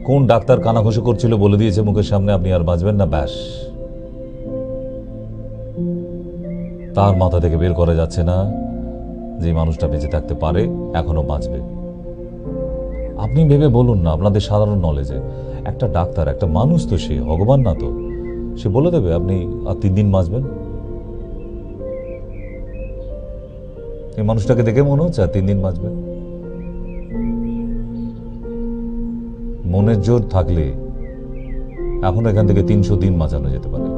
কোন ডাক্তার কানাঘুষো করছিল বলে দিয়েছে মুখের সামনে আপনি আর বাঁচবেন না, ব্যাস। তার মাথা থেকে বের করা যাচ্ছে না যে মানুষটা বেঁচে থাকতে পারে, এখনো বাঁচবে। আপনি ভেবে বলুন না, আপনাদের সাধারণ নলেজে একটা ডাক্তার, একটা মানুষ তো, সে ভগবান না তো, সে বলে দেবে আপনি আর 3 দিন বাঁচবেন? এই মানুষটাকে দেখে মনে হচ্ছে আর 3 দিন বাঁচবে? মনের জোর থাকলে এখন এখান থেকে 300 দিন বাঁচানো যেতে পারে।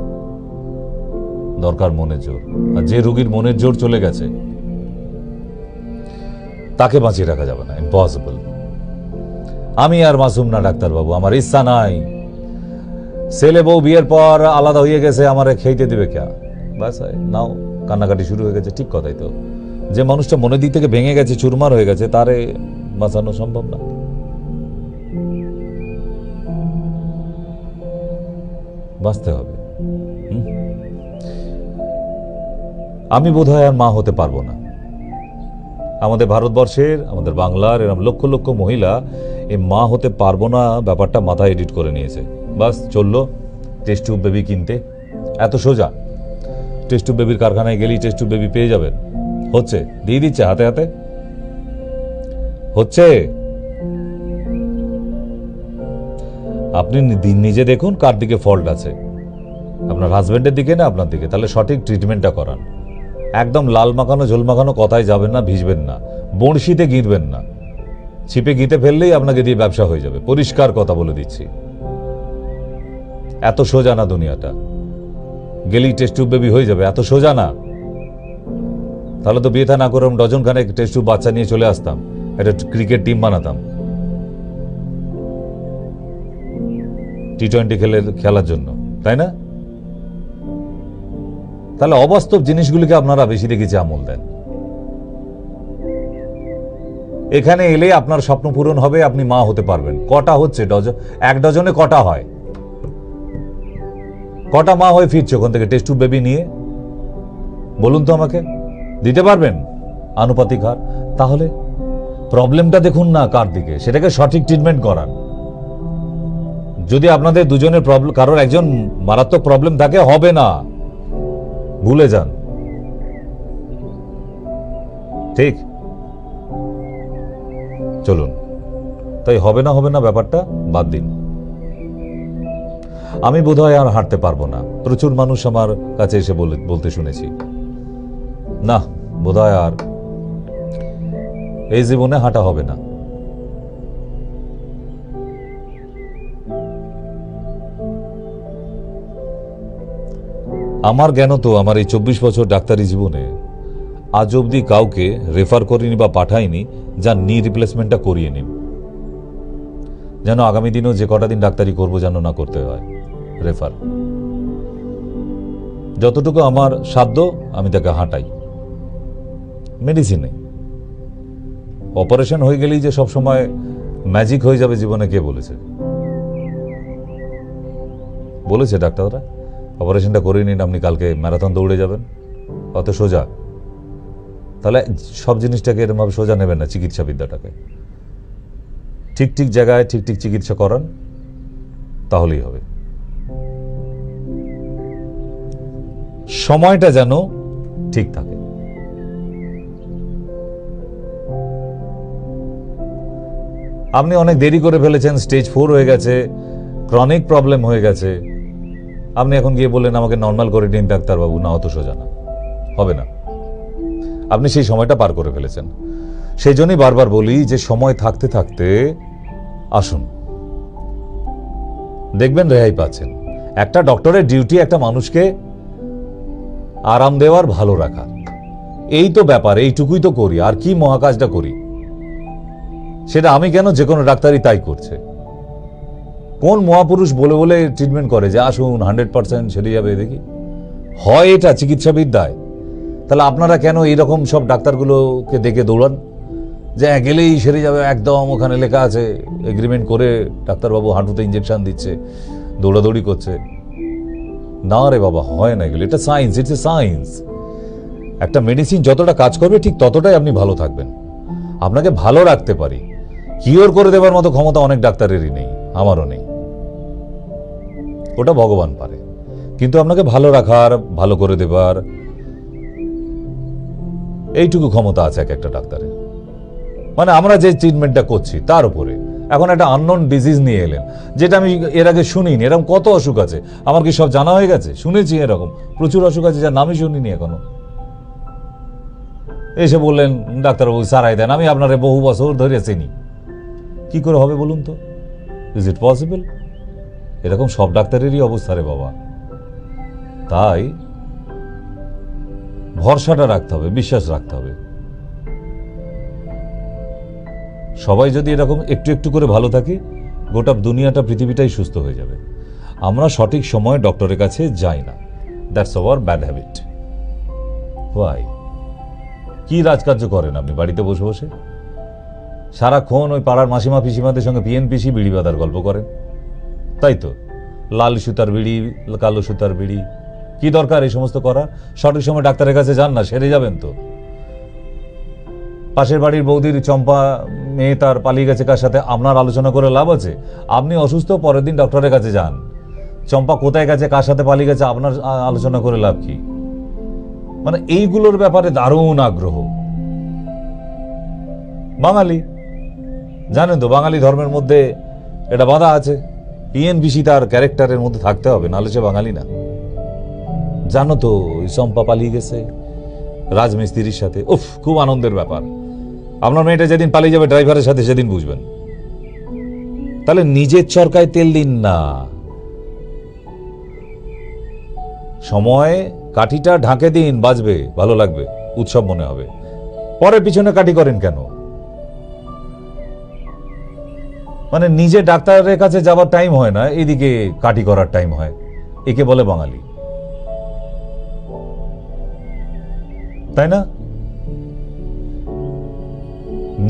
দরকার মনের জোর। আর যে রোগীর মনের জোর চলে গেছে তাকে বাঁচিয়ে রাখা যাবে না, ইম্পসিবল। আমি আর মাসুম না ডাক্তারবাবু, আমার ইচ্ছা নাই। ছেলে বউ বিয়ের পর আলাদা হয়ে গেছে, আমারে খেইতে দিবে কে? বাস, নাও কান্নাকাটি শুরু হয়ে গেছে। ঠিক কথাই তো, যে মানুষটা মনের দিক থেকে ভেঙে গেছে, চুরমার হয়ে গেছে, তারে বাঁচানো সম্ভব না। বাঁচতে হবে। আমি বোধহয় আর মা হতে পারবো না। আমাদের ভারতবর্ষের, আমাদের বাংলার এরকম লক্ষ লক্ষ মহিলা এই মা হতে পারবো না ব্যাপারটা মাথায় এডিট করে নিয়েছে। বাস চললো টেস্ট টিউব বেবি কিনতে। এত সোজা, টেস্ট টিউব বেবির কারখানায় গেলেই টেস্ট টিউব বেবি পেয়ে যাবেন। হচ্ছে, দিয়ে দিচ্ছে হাতে হাতে, হচ্ছে। আপনি নিজে দেখুন কার দিকে ফল্ট আছে, আপনার হাজবেন্ডের দিকে না আপনার দিকে? তাহলে সঠিক ট্রিটমেন্টটা করান। একদম লাল মাখানো ঝোল মাখানো কথায় যাবেন না, ভিজবেন না, বড়শিতে গিঁথবেন না। ছিপে গিঁথে ফেললেই আপনাকে দিয়ে ব্যবসা হয়ে যাবে, পরিষ্কার কথা বলে দিচ্ছি। এত সোজা না দুনিয়াটা, গেলেই টেস্ট টিউব বেবি হয়ে যাবে, এত সোজা না। তাহলে তো বিয়ে থা না করে ডজন খানেক টেস্ট টিউব বাচ্চা নিয়ে চলে আসতাম, একটা ক্রিকেট টিম বানাতাম T20 খেলার জন্য, তাই না? তাহলে অবাস্তব জিনিসগুলিকে আপনারা বেশি দেখেছি আমল দেন। এখানে এলে আপনার স্বপ্ন পূরণ হবে, আপনি মা হতে পারবেন। কটা হচ্ছে ডজন? 1 ডজনে কটা হয়? কটা মা হয়ে ফিরছে ওখান থেকে টেস্ট টিউব বেবি নিয়ে? বলুন তো আমাকে, দিতে পারবেন আনুপাতিক হার? তাহলে প্রবলেমটা দেখুন না কার দিকে, সেটাকে সঠিক ট্রিটমেন্ট করান। যদি আপনাদের দুজনের প্রবলেম, কারোর একজন মারাত্মক প্রবলেম থাকে, হবে না, ভুলে যান। ঠিক, চলুন। তাই হবে না ব্যাপারটা বাদ দিন। আমি বোধহয় আর হাঁটতে পারবো না, প্রচুর মানুষ আমার কাছে এসে বলতে শুনেছি। না, বোধহয় আর এই জীবনে হাঁটা হবে না। আমার জ্ঞান তো আমার এই 24 বছর ডাক্তারি জীবনে আজ অবধি কাউকে রেফার করিনি বা পাঠাইনি যা নি রিপ্লেসমেন্টটা করিয়ে নিন, যেন আগামী দিনেও যে কটা দিন ডাক্তারি করবো যেন না করতে হয় রেফার। যতটুকু আমার সাধ্য আমি তাকে হাঁটাই মেডিসিনে। অপারেশন হয়ে গেলেই যে সব সময় ম্যাজিক হয়ে যাবে জীবনে, কে বলেছে? বলেছে ডাক্তাররা অপারেশনটা করে নিন, আপনি কালকে ম্যারাথন দৌড়ে যাবেন? অত সোজা? তাহলে সব জিনিসটাকে এরকমভাবে সোজা নেবেন না। চিকিৎসা বিদ্যাটাকে ঠিক ঠিক জায়গায় ঠিক ঠিক চিকিৎসা করান, তাহলেই হবে। সময়টা যেন ঠিক থাকে। আপনি অনেক দেরি করে ফেলেছেন, স্টেজ 4 হয়ে গেছে, ক্রনিক প্রবলেম হয়ে গেছে, আপনি এখন গিয়ে বললেন আমাকে নর্মাল করে নিন ডাক্তারবাবু। না, অত সোজা না, হবে না। আপনি সেই সময়টা পার করে ফেলেছেন। সেই জন্যই বারবার বলি যে সময় থাকতে থাকতে আসুন, দেখবেন রেহাই পাচ্ছেন। একটা ডক্টরের ডিউটি একটা মানুষকে আরাম দেওয়ার, ভালো রাখা, এই তো ব্যাপার। এইটুকুই তো করি, আর কি মহাকাজটা করি? সেটা আমি কেন, যে কোনো ডাক্তারই তাই করছে। কোন মহাপুরুষ বলে বলে ট্রিটমেন্ট করে যে আসুন 100% সেরে যাবে? দেখি হয় এটা চিকিৎসা বিদ্যায়? তাহলে আপনারা কেন এইরকম সব ডাক্তারগুলোকে দেখে দৌড়ান যে গেলেই সেরে যাবে একদম? ওখানে লেখা আছে, এগ্রিমেন্ট করে ডাক্তারবাবু হাঁটুতে ইঞ্জেকশন দিচ্ছে, দৌড়াদৌড়ি করছে। না রে বাবা, হয় না এগুলো। এটা সায়েন্স, ইটস এ সায়েন্স। একটা মেডিসিন যতটা কাজ করবে ঠিক ততটাই আপনি ভালো থাকবেন। আপনাকে ভালো রাখতে পারি, কিওর করে দেবার মতো ক্ষমতা অনেক ডাক্তারেরই নেই, আমারও নেই। ওটা ভগবান পারে। কিন্তু আপনাকে ভালো রাখার, ভালো করে দেবার এইটুকু ক্ষমতা আছে এক একটা ডাক্তারের। মানে আমরা যে ট্রিটমেন্টটা করছি তার উপরে। এখন একটা আননোন ডিজিজ নিয়ে এলেন, যেটা আমি এর আগে শুনিনি। এরকম কত অসুখ আছে, আমার কি সব জানা হয়ে গেছে? শুনেছি এরকম প্রচুর অসুখ আছে যার নামই শুনিনি এখনো। এসে বললেন ডাক্তারবাবু সারাই দেন, আমি আপনার বহু বছর ধরে চিনি। কি করে হবে বলুন তো? Is it possible? এরকম সব ডাক্তারেরই অবস্থা রে বাবা। তাই ভরসাটা রাখতে হবে, বিশ্বাস রাখতে হবে। সবাই যদি এরকম একটু একটু করে ভালো থাকে, গোটা দুনিয়াটা, পৃথিবীটাই সুস্থ হয়ে যাবে। আমরা সঠিক সময়ে ডক্টরের কাছে যাই না, that's our bad habit. Why? কি রাজকার্য করেন আপনি বাড়িতে বসে বসে? সারাক্ষণ ওই পাড়ার মাসিমা পিসিমাদের সঙ্গে পিএনপিসি বিড়ি বাঁধার গল্প করেন, তাই তো? লাল সুতার বিড়ি, কালো সুতার বিড়ি, কি দরকার এই সমস্ত করা? সঠিক সময় ডাক্তারের কাছে যান না, সেরে যাবেন তো। পাশের বাড়ির বৌদির চম্পা মেয়ে তার পালিয়ে গেছে, কার সাথে? আপনার আলোচনা করে লাভ আছে? আপনি অসুস্থ, পরের দিন ডক্টরের কাছে যান। চম্পা কোথায় গেছে, কার সাথে পালিয়ে গেছে, আপনার আলোচনা করে লাভ কি? মানে এইগুলোর ব্যাপারে দারুণ আগ্রহ। বাঙালি জানেন তো, বাঙালি ধর্মের মধ্যে এটা বাধা আছে। পিএনপিসি তার ক্যারেক্টারের মধ্যে থাকতে হবে, নাহলে সে বাঙালি না। জানো তো ওই চম্পা পালিয়ে গেছে রাজমিস্ত্রির সাথে। উফ, খুব আনন্দের ব্যাপার। আপনার মেয়েটা যেদিন পালিয়ে যাবে ড্রাইভারের সাথে, সেদিন বুঝবেন। তাহলে নিজের চরকায় তেল দিন না। সময় কাঠিটা ঢাকে দিন, বাজবে, ভালো লাগবে, উৎসব মনে হবে। পরের পিছনে কাঠি করেন কেন? মানে নিজে ডাক্তারের কাছে যাবার টাইম হয় না, এদিকে কাঠি করার টাইম হয়। একে বলে বাঙালি। তাই না?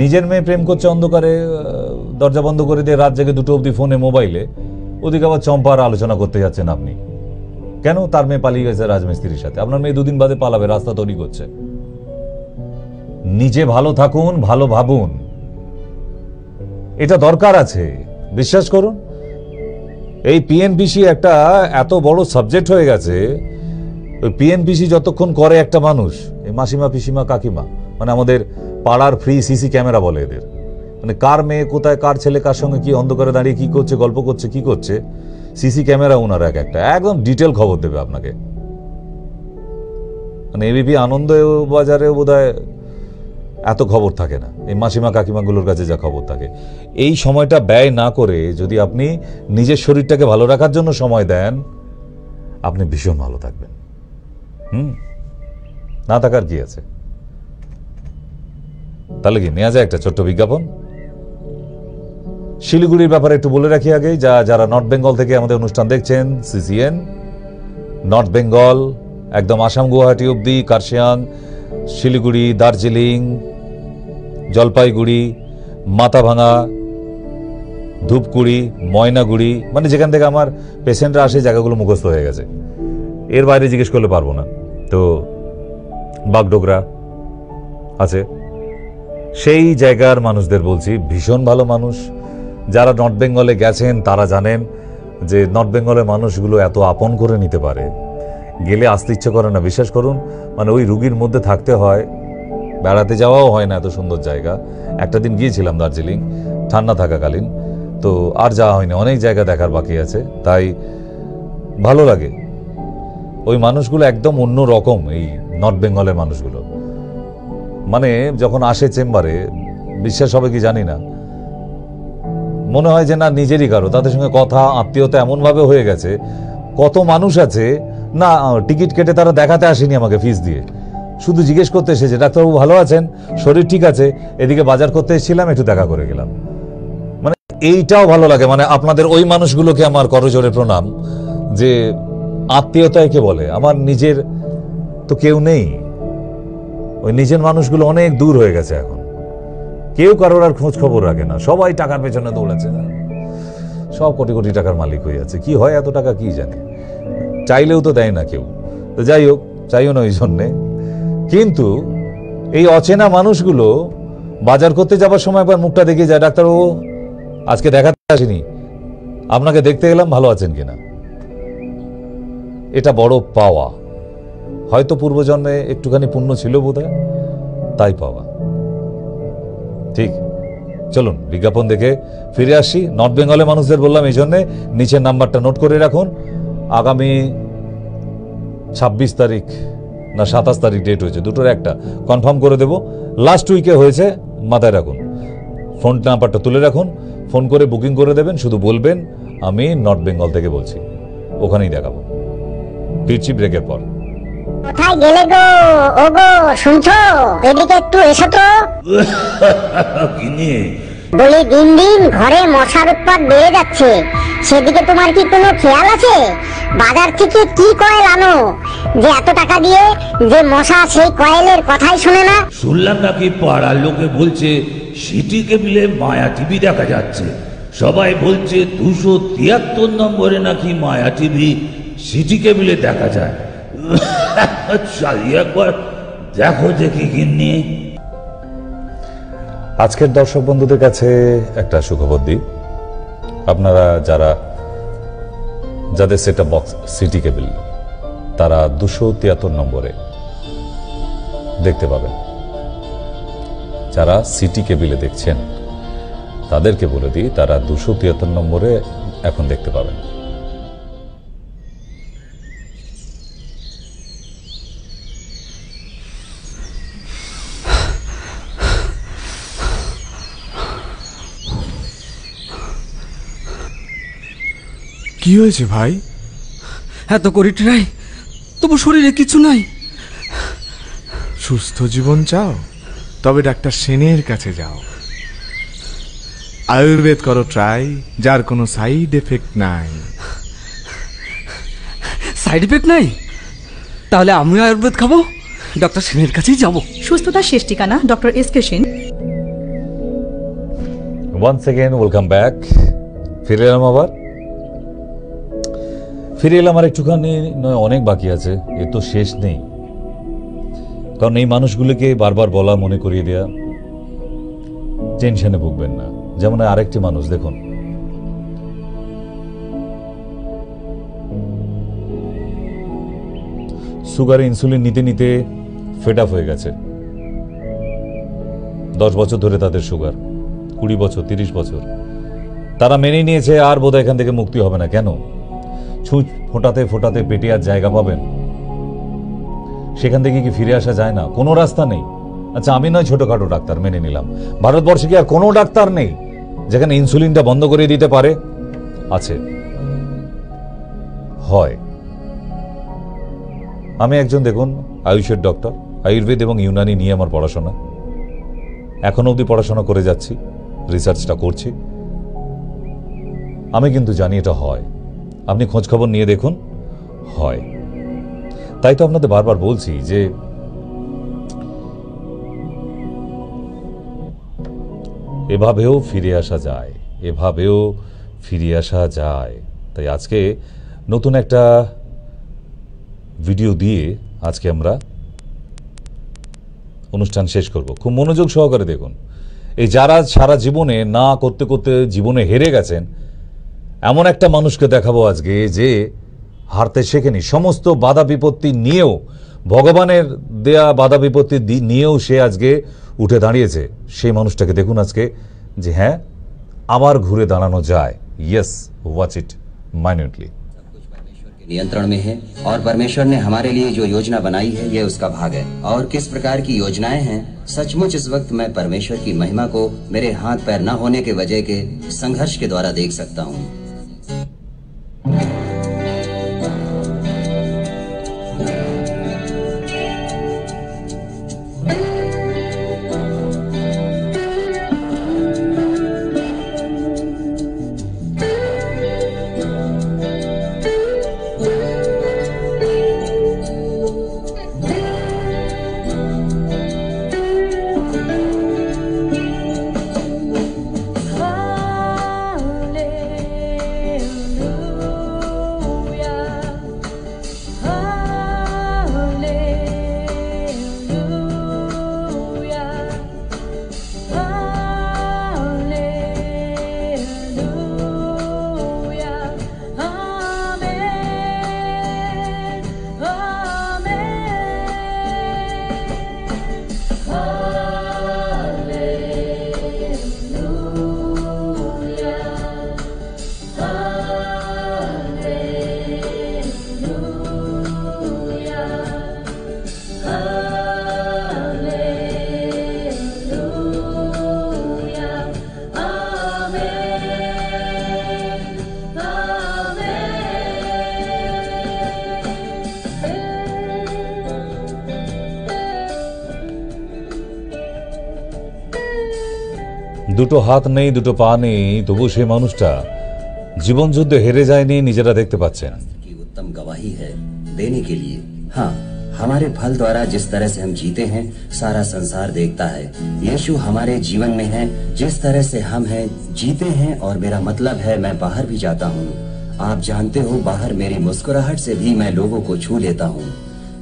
নিজের মেয়ে প্রেম করছে অন্ধকারে, দরজা বন্ধ করে দিয়ে রাত জেগে 2টো অবধি ফোনে মোবাইলে, ওদিকে আবার চম্পার আলোচনা করতে যাচ্ছেন আপনি। কেন? তার মেয়ে পালিয়ে গেছে রাজমিস্ত্রির সাথে। আপনার মেয়ে 2 দিন বাদে পালাবে, রাস্তা তৈরি করছে। নিজে ভালো থাকুন, ভালো ভাবুন, এটা দরকার আছে, বিশ্বাস করুন। এই পিএনপিসি একটা এত বড় সাবজেক্ট হয়ে গেছে। ওই পিএনপিসি যতক্ষণ করে একটা মানুষ, এই মাসিমা পিসিমা কাকিমা, মানে আমাদের পাড়ার ফ্রি সিসি ক্যামেরা বলে এদের, মানে কার মেয়ে কোথায়, কার ছেলে কার সঙ্গে কি অন্ধকারে দাঁড়িয়ে কি করছে, গল্প করছে, কি করছে, সিসি ক্যামেরা ওনার একটা একদম ডিটেল খবর দেবে আপনাকে। মানে এবিপি আনন্দ বাজারেও বোধহয় এত খবর থাকে না, এই মাসিমা কাকিমাগুলোর কাছে যা খবর থাকে। এই সময়টা ব্যয় না করে যদি আপনি নিজের শরীরটাকে ভালো রাখার জন্য সময় দেন, আপনি ভীষণ ভালো থাকবেন। না থাকার কি আছে? তাহলে কি নেওয়া যায় একটা ছোট্ট বিজ্ঞাপন? শিলিগুড়ির ব্যাপারে একটু বলে রাখি আগেই, যারা নর্থ বেঙ্গল থেকে আমাদের অনুষ্ঠান দেখছেন, সিসিএন নর্থ বেঙ্গল একদম আসাম গুয়াহাটি অব্দি, কার্শিয়াং, শিলিগুড়ি, দার্জিলিং, জলপাইগুড়ি, মাথাভাঙা, ধূপগুড়ি, ময়নাগুড়ি, মানে যেখান থেকে আমার পেশেন্টরা আসে, জায়গাগুলো মুখস্থ হয়ে গেছে, এর বাইরে জিজ্ঞেস করলে পারবো না। তো বাগডোগরা আছে, সেই জায়গার মানুষদের বলছি, ভীষণ ভালো মানুষ। যারা নর্থ বেঙ্গলে গেছেন তারা জানেন যে নর্থ বেঙ্গলের মানুষগুলো এত আপন করে নিতে পারে, গেলে আসতে ইচ্ছে করে না, বিশ্বাস করুন। মানে ওই রুগীর মধ্যে থাকতে হয়, বেড়াতে যাওয়াও হয় না, এত সুন্দর জায়গা। একটা দিন গিয়েছিলাম দার্জিলিং, ঠান্ডা থাকাকালীন, তো আর যাওয়া হয়নি, অনেক জায়গা দেখার বাকি আছে, তাই ভালো লাগে। ওই মানুষগুলো একদম অন্য রকম, এই নর্থ বেঙ্গলের মানুষগুলো। মানে যখন আসে চেম্বারে, বিশ্বাস হবে কি জানি না, মনে হয় যে না নিজেরই কারো, তাদের সঙ্গে কথা আত্মীয়তা এমনভাবে হয়ে গেছে। কত মানুষ আছে না টিকিট কেটে তারা দেখাতে আসেনি আমাকে ফিস দিয়ে, শুধু জিজ্ঞেস করতে এসেছে, ডাক্তারবাবু ভালো আছেন, শরীর ঠিক আছে, এদিকে বাজার করতে এসেছিলাম, একটু দেখা করে গেলাম। মানে এইটাও ভালো লাগে। মানে আপনাদের ওই মানুষগুলোকে আমার করজোরে প্রণাম, যে আত্মীয়তায় কে বলে, আমার নিজের তো কেউ নেই। ওই নিজের মানুষগুলো অনেক দূর হয়ে গেছে এখন, কেউ কারোর আর খোঁজ খবর রাখে না, সবাই টাকার পেছনে দৌড়াচ্ছে, সব কোটি কোটি টাকার মালিক হয়ে যাচ্ছে। কি হয় এত টাকা কি জানে, চাইলেও তো দেয় না কেউ। তো যাই হোক, চাইও না ওই জন্যে। কিন্তু এই অচেনা মানুষগুলো বাজার করতে যাবার সময় একবার মুখটা দেখে যায়, ডাক্তারবাবু আজকে দেখাতে আসিনি, আপনাকে দেখতে এলাম, ভালো আছেন কিনা। এটা বড় পাওয়া, হয়তো পূর্বজন্মে একটুখানি পুণ্য ছিল বোধহয়, তাই পাওয়া। ঠিক, চলুন বিজ্ঞাপন দেখে ফিরে আসি। নর্থ বেঙ্গলের মানুষদের বললাম এই জন্যে, নিচের নাম্বারটা নোট করে রাখুন। আগামী 26 তারিখ না 27 তারিখ ডেট হয়েছে, দুটোর একটা কনফার্ম করে দেব। লাস্ট উইকে হয়েছে, মাথায় রাখুন, ফোন নাম্বারটা তুলে রাখুন, ফোন করে বুকিং করে দেবেন, শুধু বলবেন আমি নর্থ বেঙ্গল থেকে বলছি, ওখানেই দেখাবো। ফিরছি ব্রেকের পর। কোথায় গেলে গো? ও গো, শুনছো? এদিকে একটু এসো তো। বলি দিন দিন ঘরে মশার উৎপাত বেড়ে যাচ্ছে, সেদিকে তোমার কি কোনো খেয়াল আছে? বাজার থেকে কি কয়েল আনো যে এত টাকা দিয়ে, যে মশা সেই কয়েলের কথাই শুনে না? শুনলাম নাকি পাড়ার লোকে বলছে সিটি কেবিলে মায়া টিভি দেখা যাচ্ছে। সবাই বলছে 273 নম্বরে নাকি মায়া টিভি সিটি কেবিলে দেখা যায়। চালিয়ে একবার দেখো দেখি গিন্নি। আজকের দর্শক বন্ধুদের কাছে একটা সুখবর দিই, আপনারা যাদের সেট আপ বক্স সিটি কেবল, তারা 273 নম্বরে দেখতে পাবেন। যারা সিটি কেবিলে দেখছেন তাদেরকে বলে দিই, তারা 273 নম্বরে এখন দেখতে পাবেন। কি হয়েছে ভাই? এত করি ট্রাই, তবু শরীরে কিছু নাই। সুস্থ জীবন চাও? তবে ডাক্তার সেনের কাছে যাও। আয়ুর্বেদ করো ট্রাই, যার কোনো সাইড এফেক্ট নাই। সাইড এফেক্ট নাই? তাহলে আমিও আয়ুর্বেদ খাবো? ডক্টর সেনের কাছেই যাব। সুস্থতার শেষ ঠিকানা doctor S K. Sen. Once again welcome back. ফিরে এলাম আবার, ফিরে এলাম আর একটুখানি নয়, অনেক বাকি আছে, এ তো শেষ নেই। কারণ এই মানুষগুলোকে বারবার বলা, মনে করিয়ে দেয়া, টেনশনে ভুগবেন না। যেমন আরেকটি মানুষ দেখুন, সুগারে ইনসুলিন নিতে নিতে ফেড আপ হয়ে গেছে। 10 বছর ধরে তাদের সুগার, 20 বছর, 30 বছর তারা মেনে নিয়েছে, আর বোধহয় এখান থেকে মুক্তি হবে না। কেন? ছুঁচ ফোটাতে ফোটাতে পেটে আর জায়গা পাবেন, সেখান থেকে কি ফিরে আসা যায় না? কোনো রাস্তা নেই। আচ্ছা, আমি নয় ছোটখাটো ডাক্তার, মেনে নিলাম। ভারতবর্ষে কি আর কোনো ডাক্তার নেই যেখানে ইনসুলিনটা বন্ধ করে দিতে পারে? আছে, হয়। আমি একজন দেখুন আয়ুষের ডক্টর, আয়ুর্বেদ এবং ইউনানি নিয়ে আমার পড়াশোনা, এখন অবধি পড়াশোনা করে যাচ্ছি, রিসার্চটা করছি। আমি কিন্তু জানি এটা হয়। আপনি খোঁজখবর নিয়ে দেখুন, হয়। তাই তো আপনাদের বারবার বলছি যে এভাবেও ফিরে আসা যায়, এভাবেও ফিরে আসা যায়। তাই আজকে নতুন একটা ভিডিও দিয়ে আজকে আমরা অনুষ্ঠান শেষ করব। খুব মনোযোগ সহকারে দেখুন। এই যারা সারা জীবনে না করতে করতে জীবনে হেরে গেছেন, এমন একটা মানুষকে দেখাবো আজকে যে হারতে শেখেনি। সমস্ত বাধা বিপত্তি নিয়েও, ভগবানের দেয়া বাধা বিপত্তি নিয়েও সে আজকে উঠে দাঁড়িয়েছে। সেই মানুষটাকে দেখুন আজকে, যে হ্যাঁ, আবার ঘুরে দাঁড়ানো যায়। Yes, watch it minutely. नियंत्रण में है और परमेश्वर ने हमारे लिए जो योजना बनाई है ये उसका भाग है। और किस प्रकार की योजनाएं हैं, सचमुच इस वक्त मैं परमेश्वर की महिमा को मेरे हाथ पैर न होने के वजह के संघर्ष के द्वारा देख सकता हूँ। দুটো হাত নেই, দুটো পা নেই, তবু সেই মানুষটা জীবন যুদ্ধে হেরে যায়নি, নিজেরা দেখতে পাচ্ছেন। की उत्तम गवाही है देने के लिए। हाँ, हमारे फल द्वारा जिस तरह से हम जीते हैं सारा संसार देखता है। यीशु हमारे जीवन में है, जिस तरह से हम हैं जीते हैं। और मेरा मतलब है मैं बाहर भी जाता हूँ, आप जानते हो, बाहर मेरी मुस्कुराहट से भी मैं लोगों को छू लेता हूँ।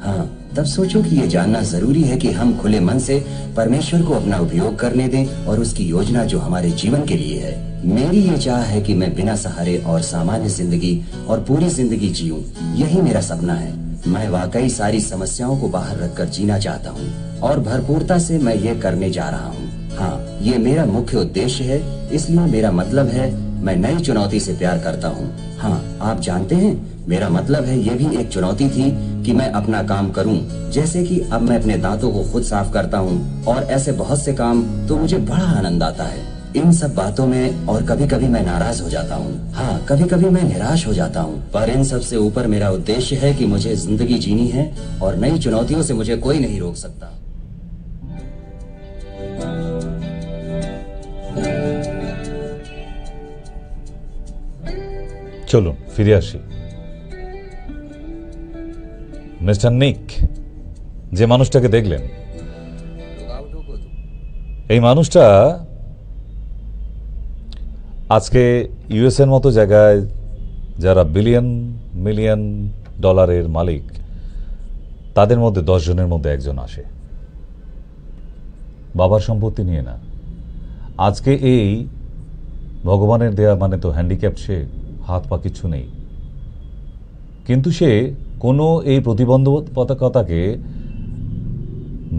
हाँ, तब सोचो कि ये जानना जरूरी है कि हम खुले मन से परमेश्वर को अपना उपयोग करने दें और उसकी योजना जो हमारे जीवन के लिए है। मेरी ये चाह है कि मैं बिना सहारे और सामान्य जिंदगी और पूरी जिंदगी जीऊं। यही मेरा सपना है। मैं वाकई सारी समस्याओं को बाहर रखकर जीना चाहता हूँ और भरपूरता से मैं ये करने जा रहा हूँ। हाँ, ये मेरा मुख्य उद्देश्य है। इसलिए मेरा मतलब है मैं नई चुनौती से प्यार करता हूँ। हाँ, आप जानते हैं, मेरा मतलब है ये भी एक चुनौती थी कि मैं अपना काम करूं। जैसे कि अब मैं अपने दांतों को खुद साफ करता हूं और ऐसे बहुत से काम, तो मुझे बड़ा आनंद आता है इन सब बातों में। और कभी कभी मैं नाराज हो जाता हूं। हाँ, कभी कभी मैं निराश हो जाता हूं। पर इन सब से ऊपर मेरा उद्देश्य है कि मुझे जिंदगी जीनी है और नई चुनौतियों से मुझे कोई नहीं रोक सकता। চলুন ফিরে আসি। মিস্টার নিক, যে মানুষটাকে দেখলেন, এই মানুষটা আজকে ইউএসএর মতো জায়গায় যারা বিলিয়ন মিলিয়ন ডলারের মালিক, তাদের মধ্যে 10 জনের মধ্যে একজন আসে, বাবার সম্পত্তি নিয়ে না। আজকে এই ভগবানের দেয়া মানে তো হ্যান্ডিক্যাপ, সে হাত পা কিছু নেই, কিন্তু সে কোনো এই প্রতিবন্ধকতাকে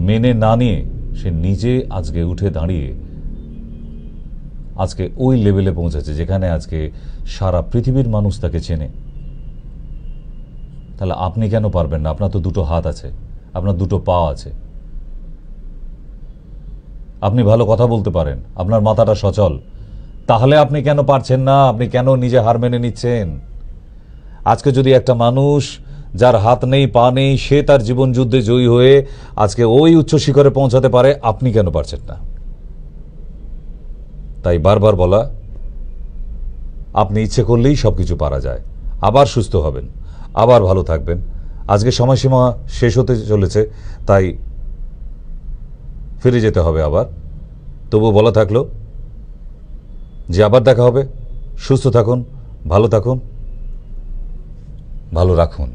মেনে না নিয়ে সে নিজে আজকে উঠে দাঁড়িয়ে আজকে ওই লেভেলে পৌঁছেছে যেখানে আজকে সারা পৃথিবীর মানুষ তাকে চেনে। তাহলে আপনি কেন পারবেন না? আপনার তো দুটো হাত আছে, আপনার দুটো পা আছে, আপনি ভালো কথা বলতে পারেন, আপনার মাথাটা সচল, তাহলে আপনি কেন পারছেন না? আপনি কেন নিজে হার মেনে নিচ্ছেন? আজকে যদি একটা মানুষ যার হাত নেই পা নেই, সে তার জীবন যুদ্ধে জয়ী হয়ে আজকে ওই উচ্চ শিখরে পৌঁছাতে পারে, আপনি কেন পারছেন না? তাই বারবার বলা, আপনি ইচ্ছে করলেই সবকিছু পারা যায়। আবার সুস্থ হবেন, আবার ভালো থাকবেন। আজকে সময়সীমা শেষ হতে চলেছে, তাই ফিরে যেতে হবে আবার। তবু বলা থাকলো যে আবার দেখা হবে। সুস্থ থাকুন, ভালো থাকুন, ভালো রাখুন।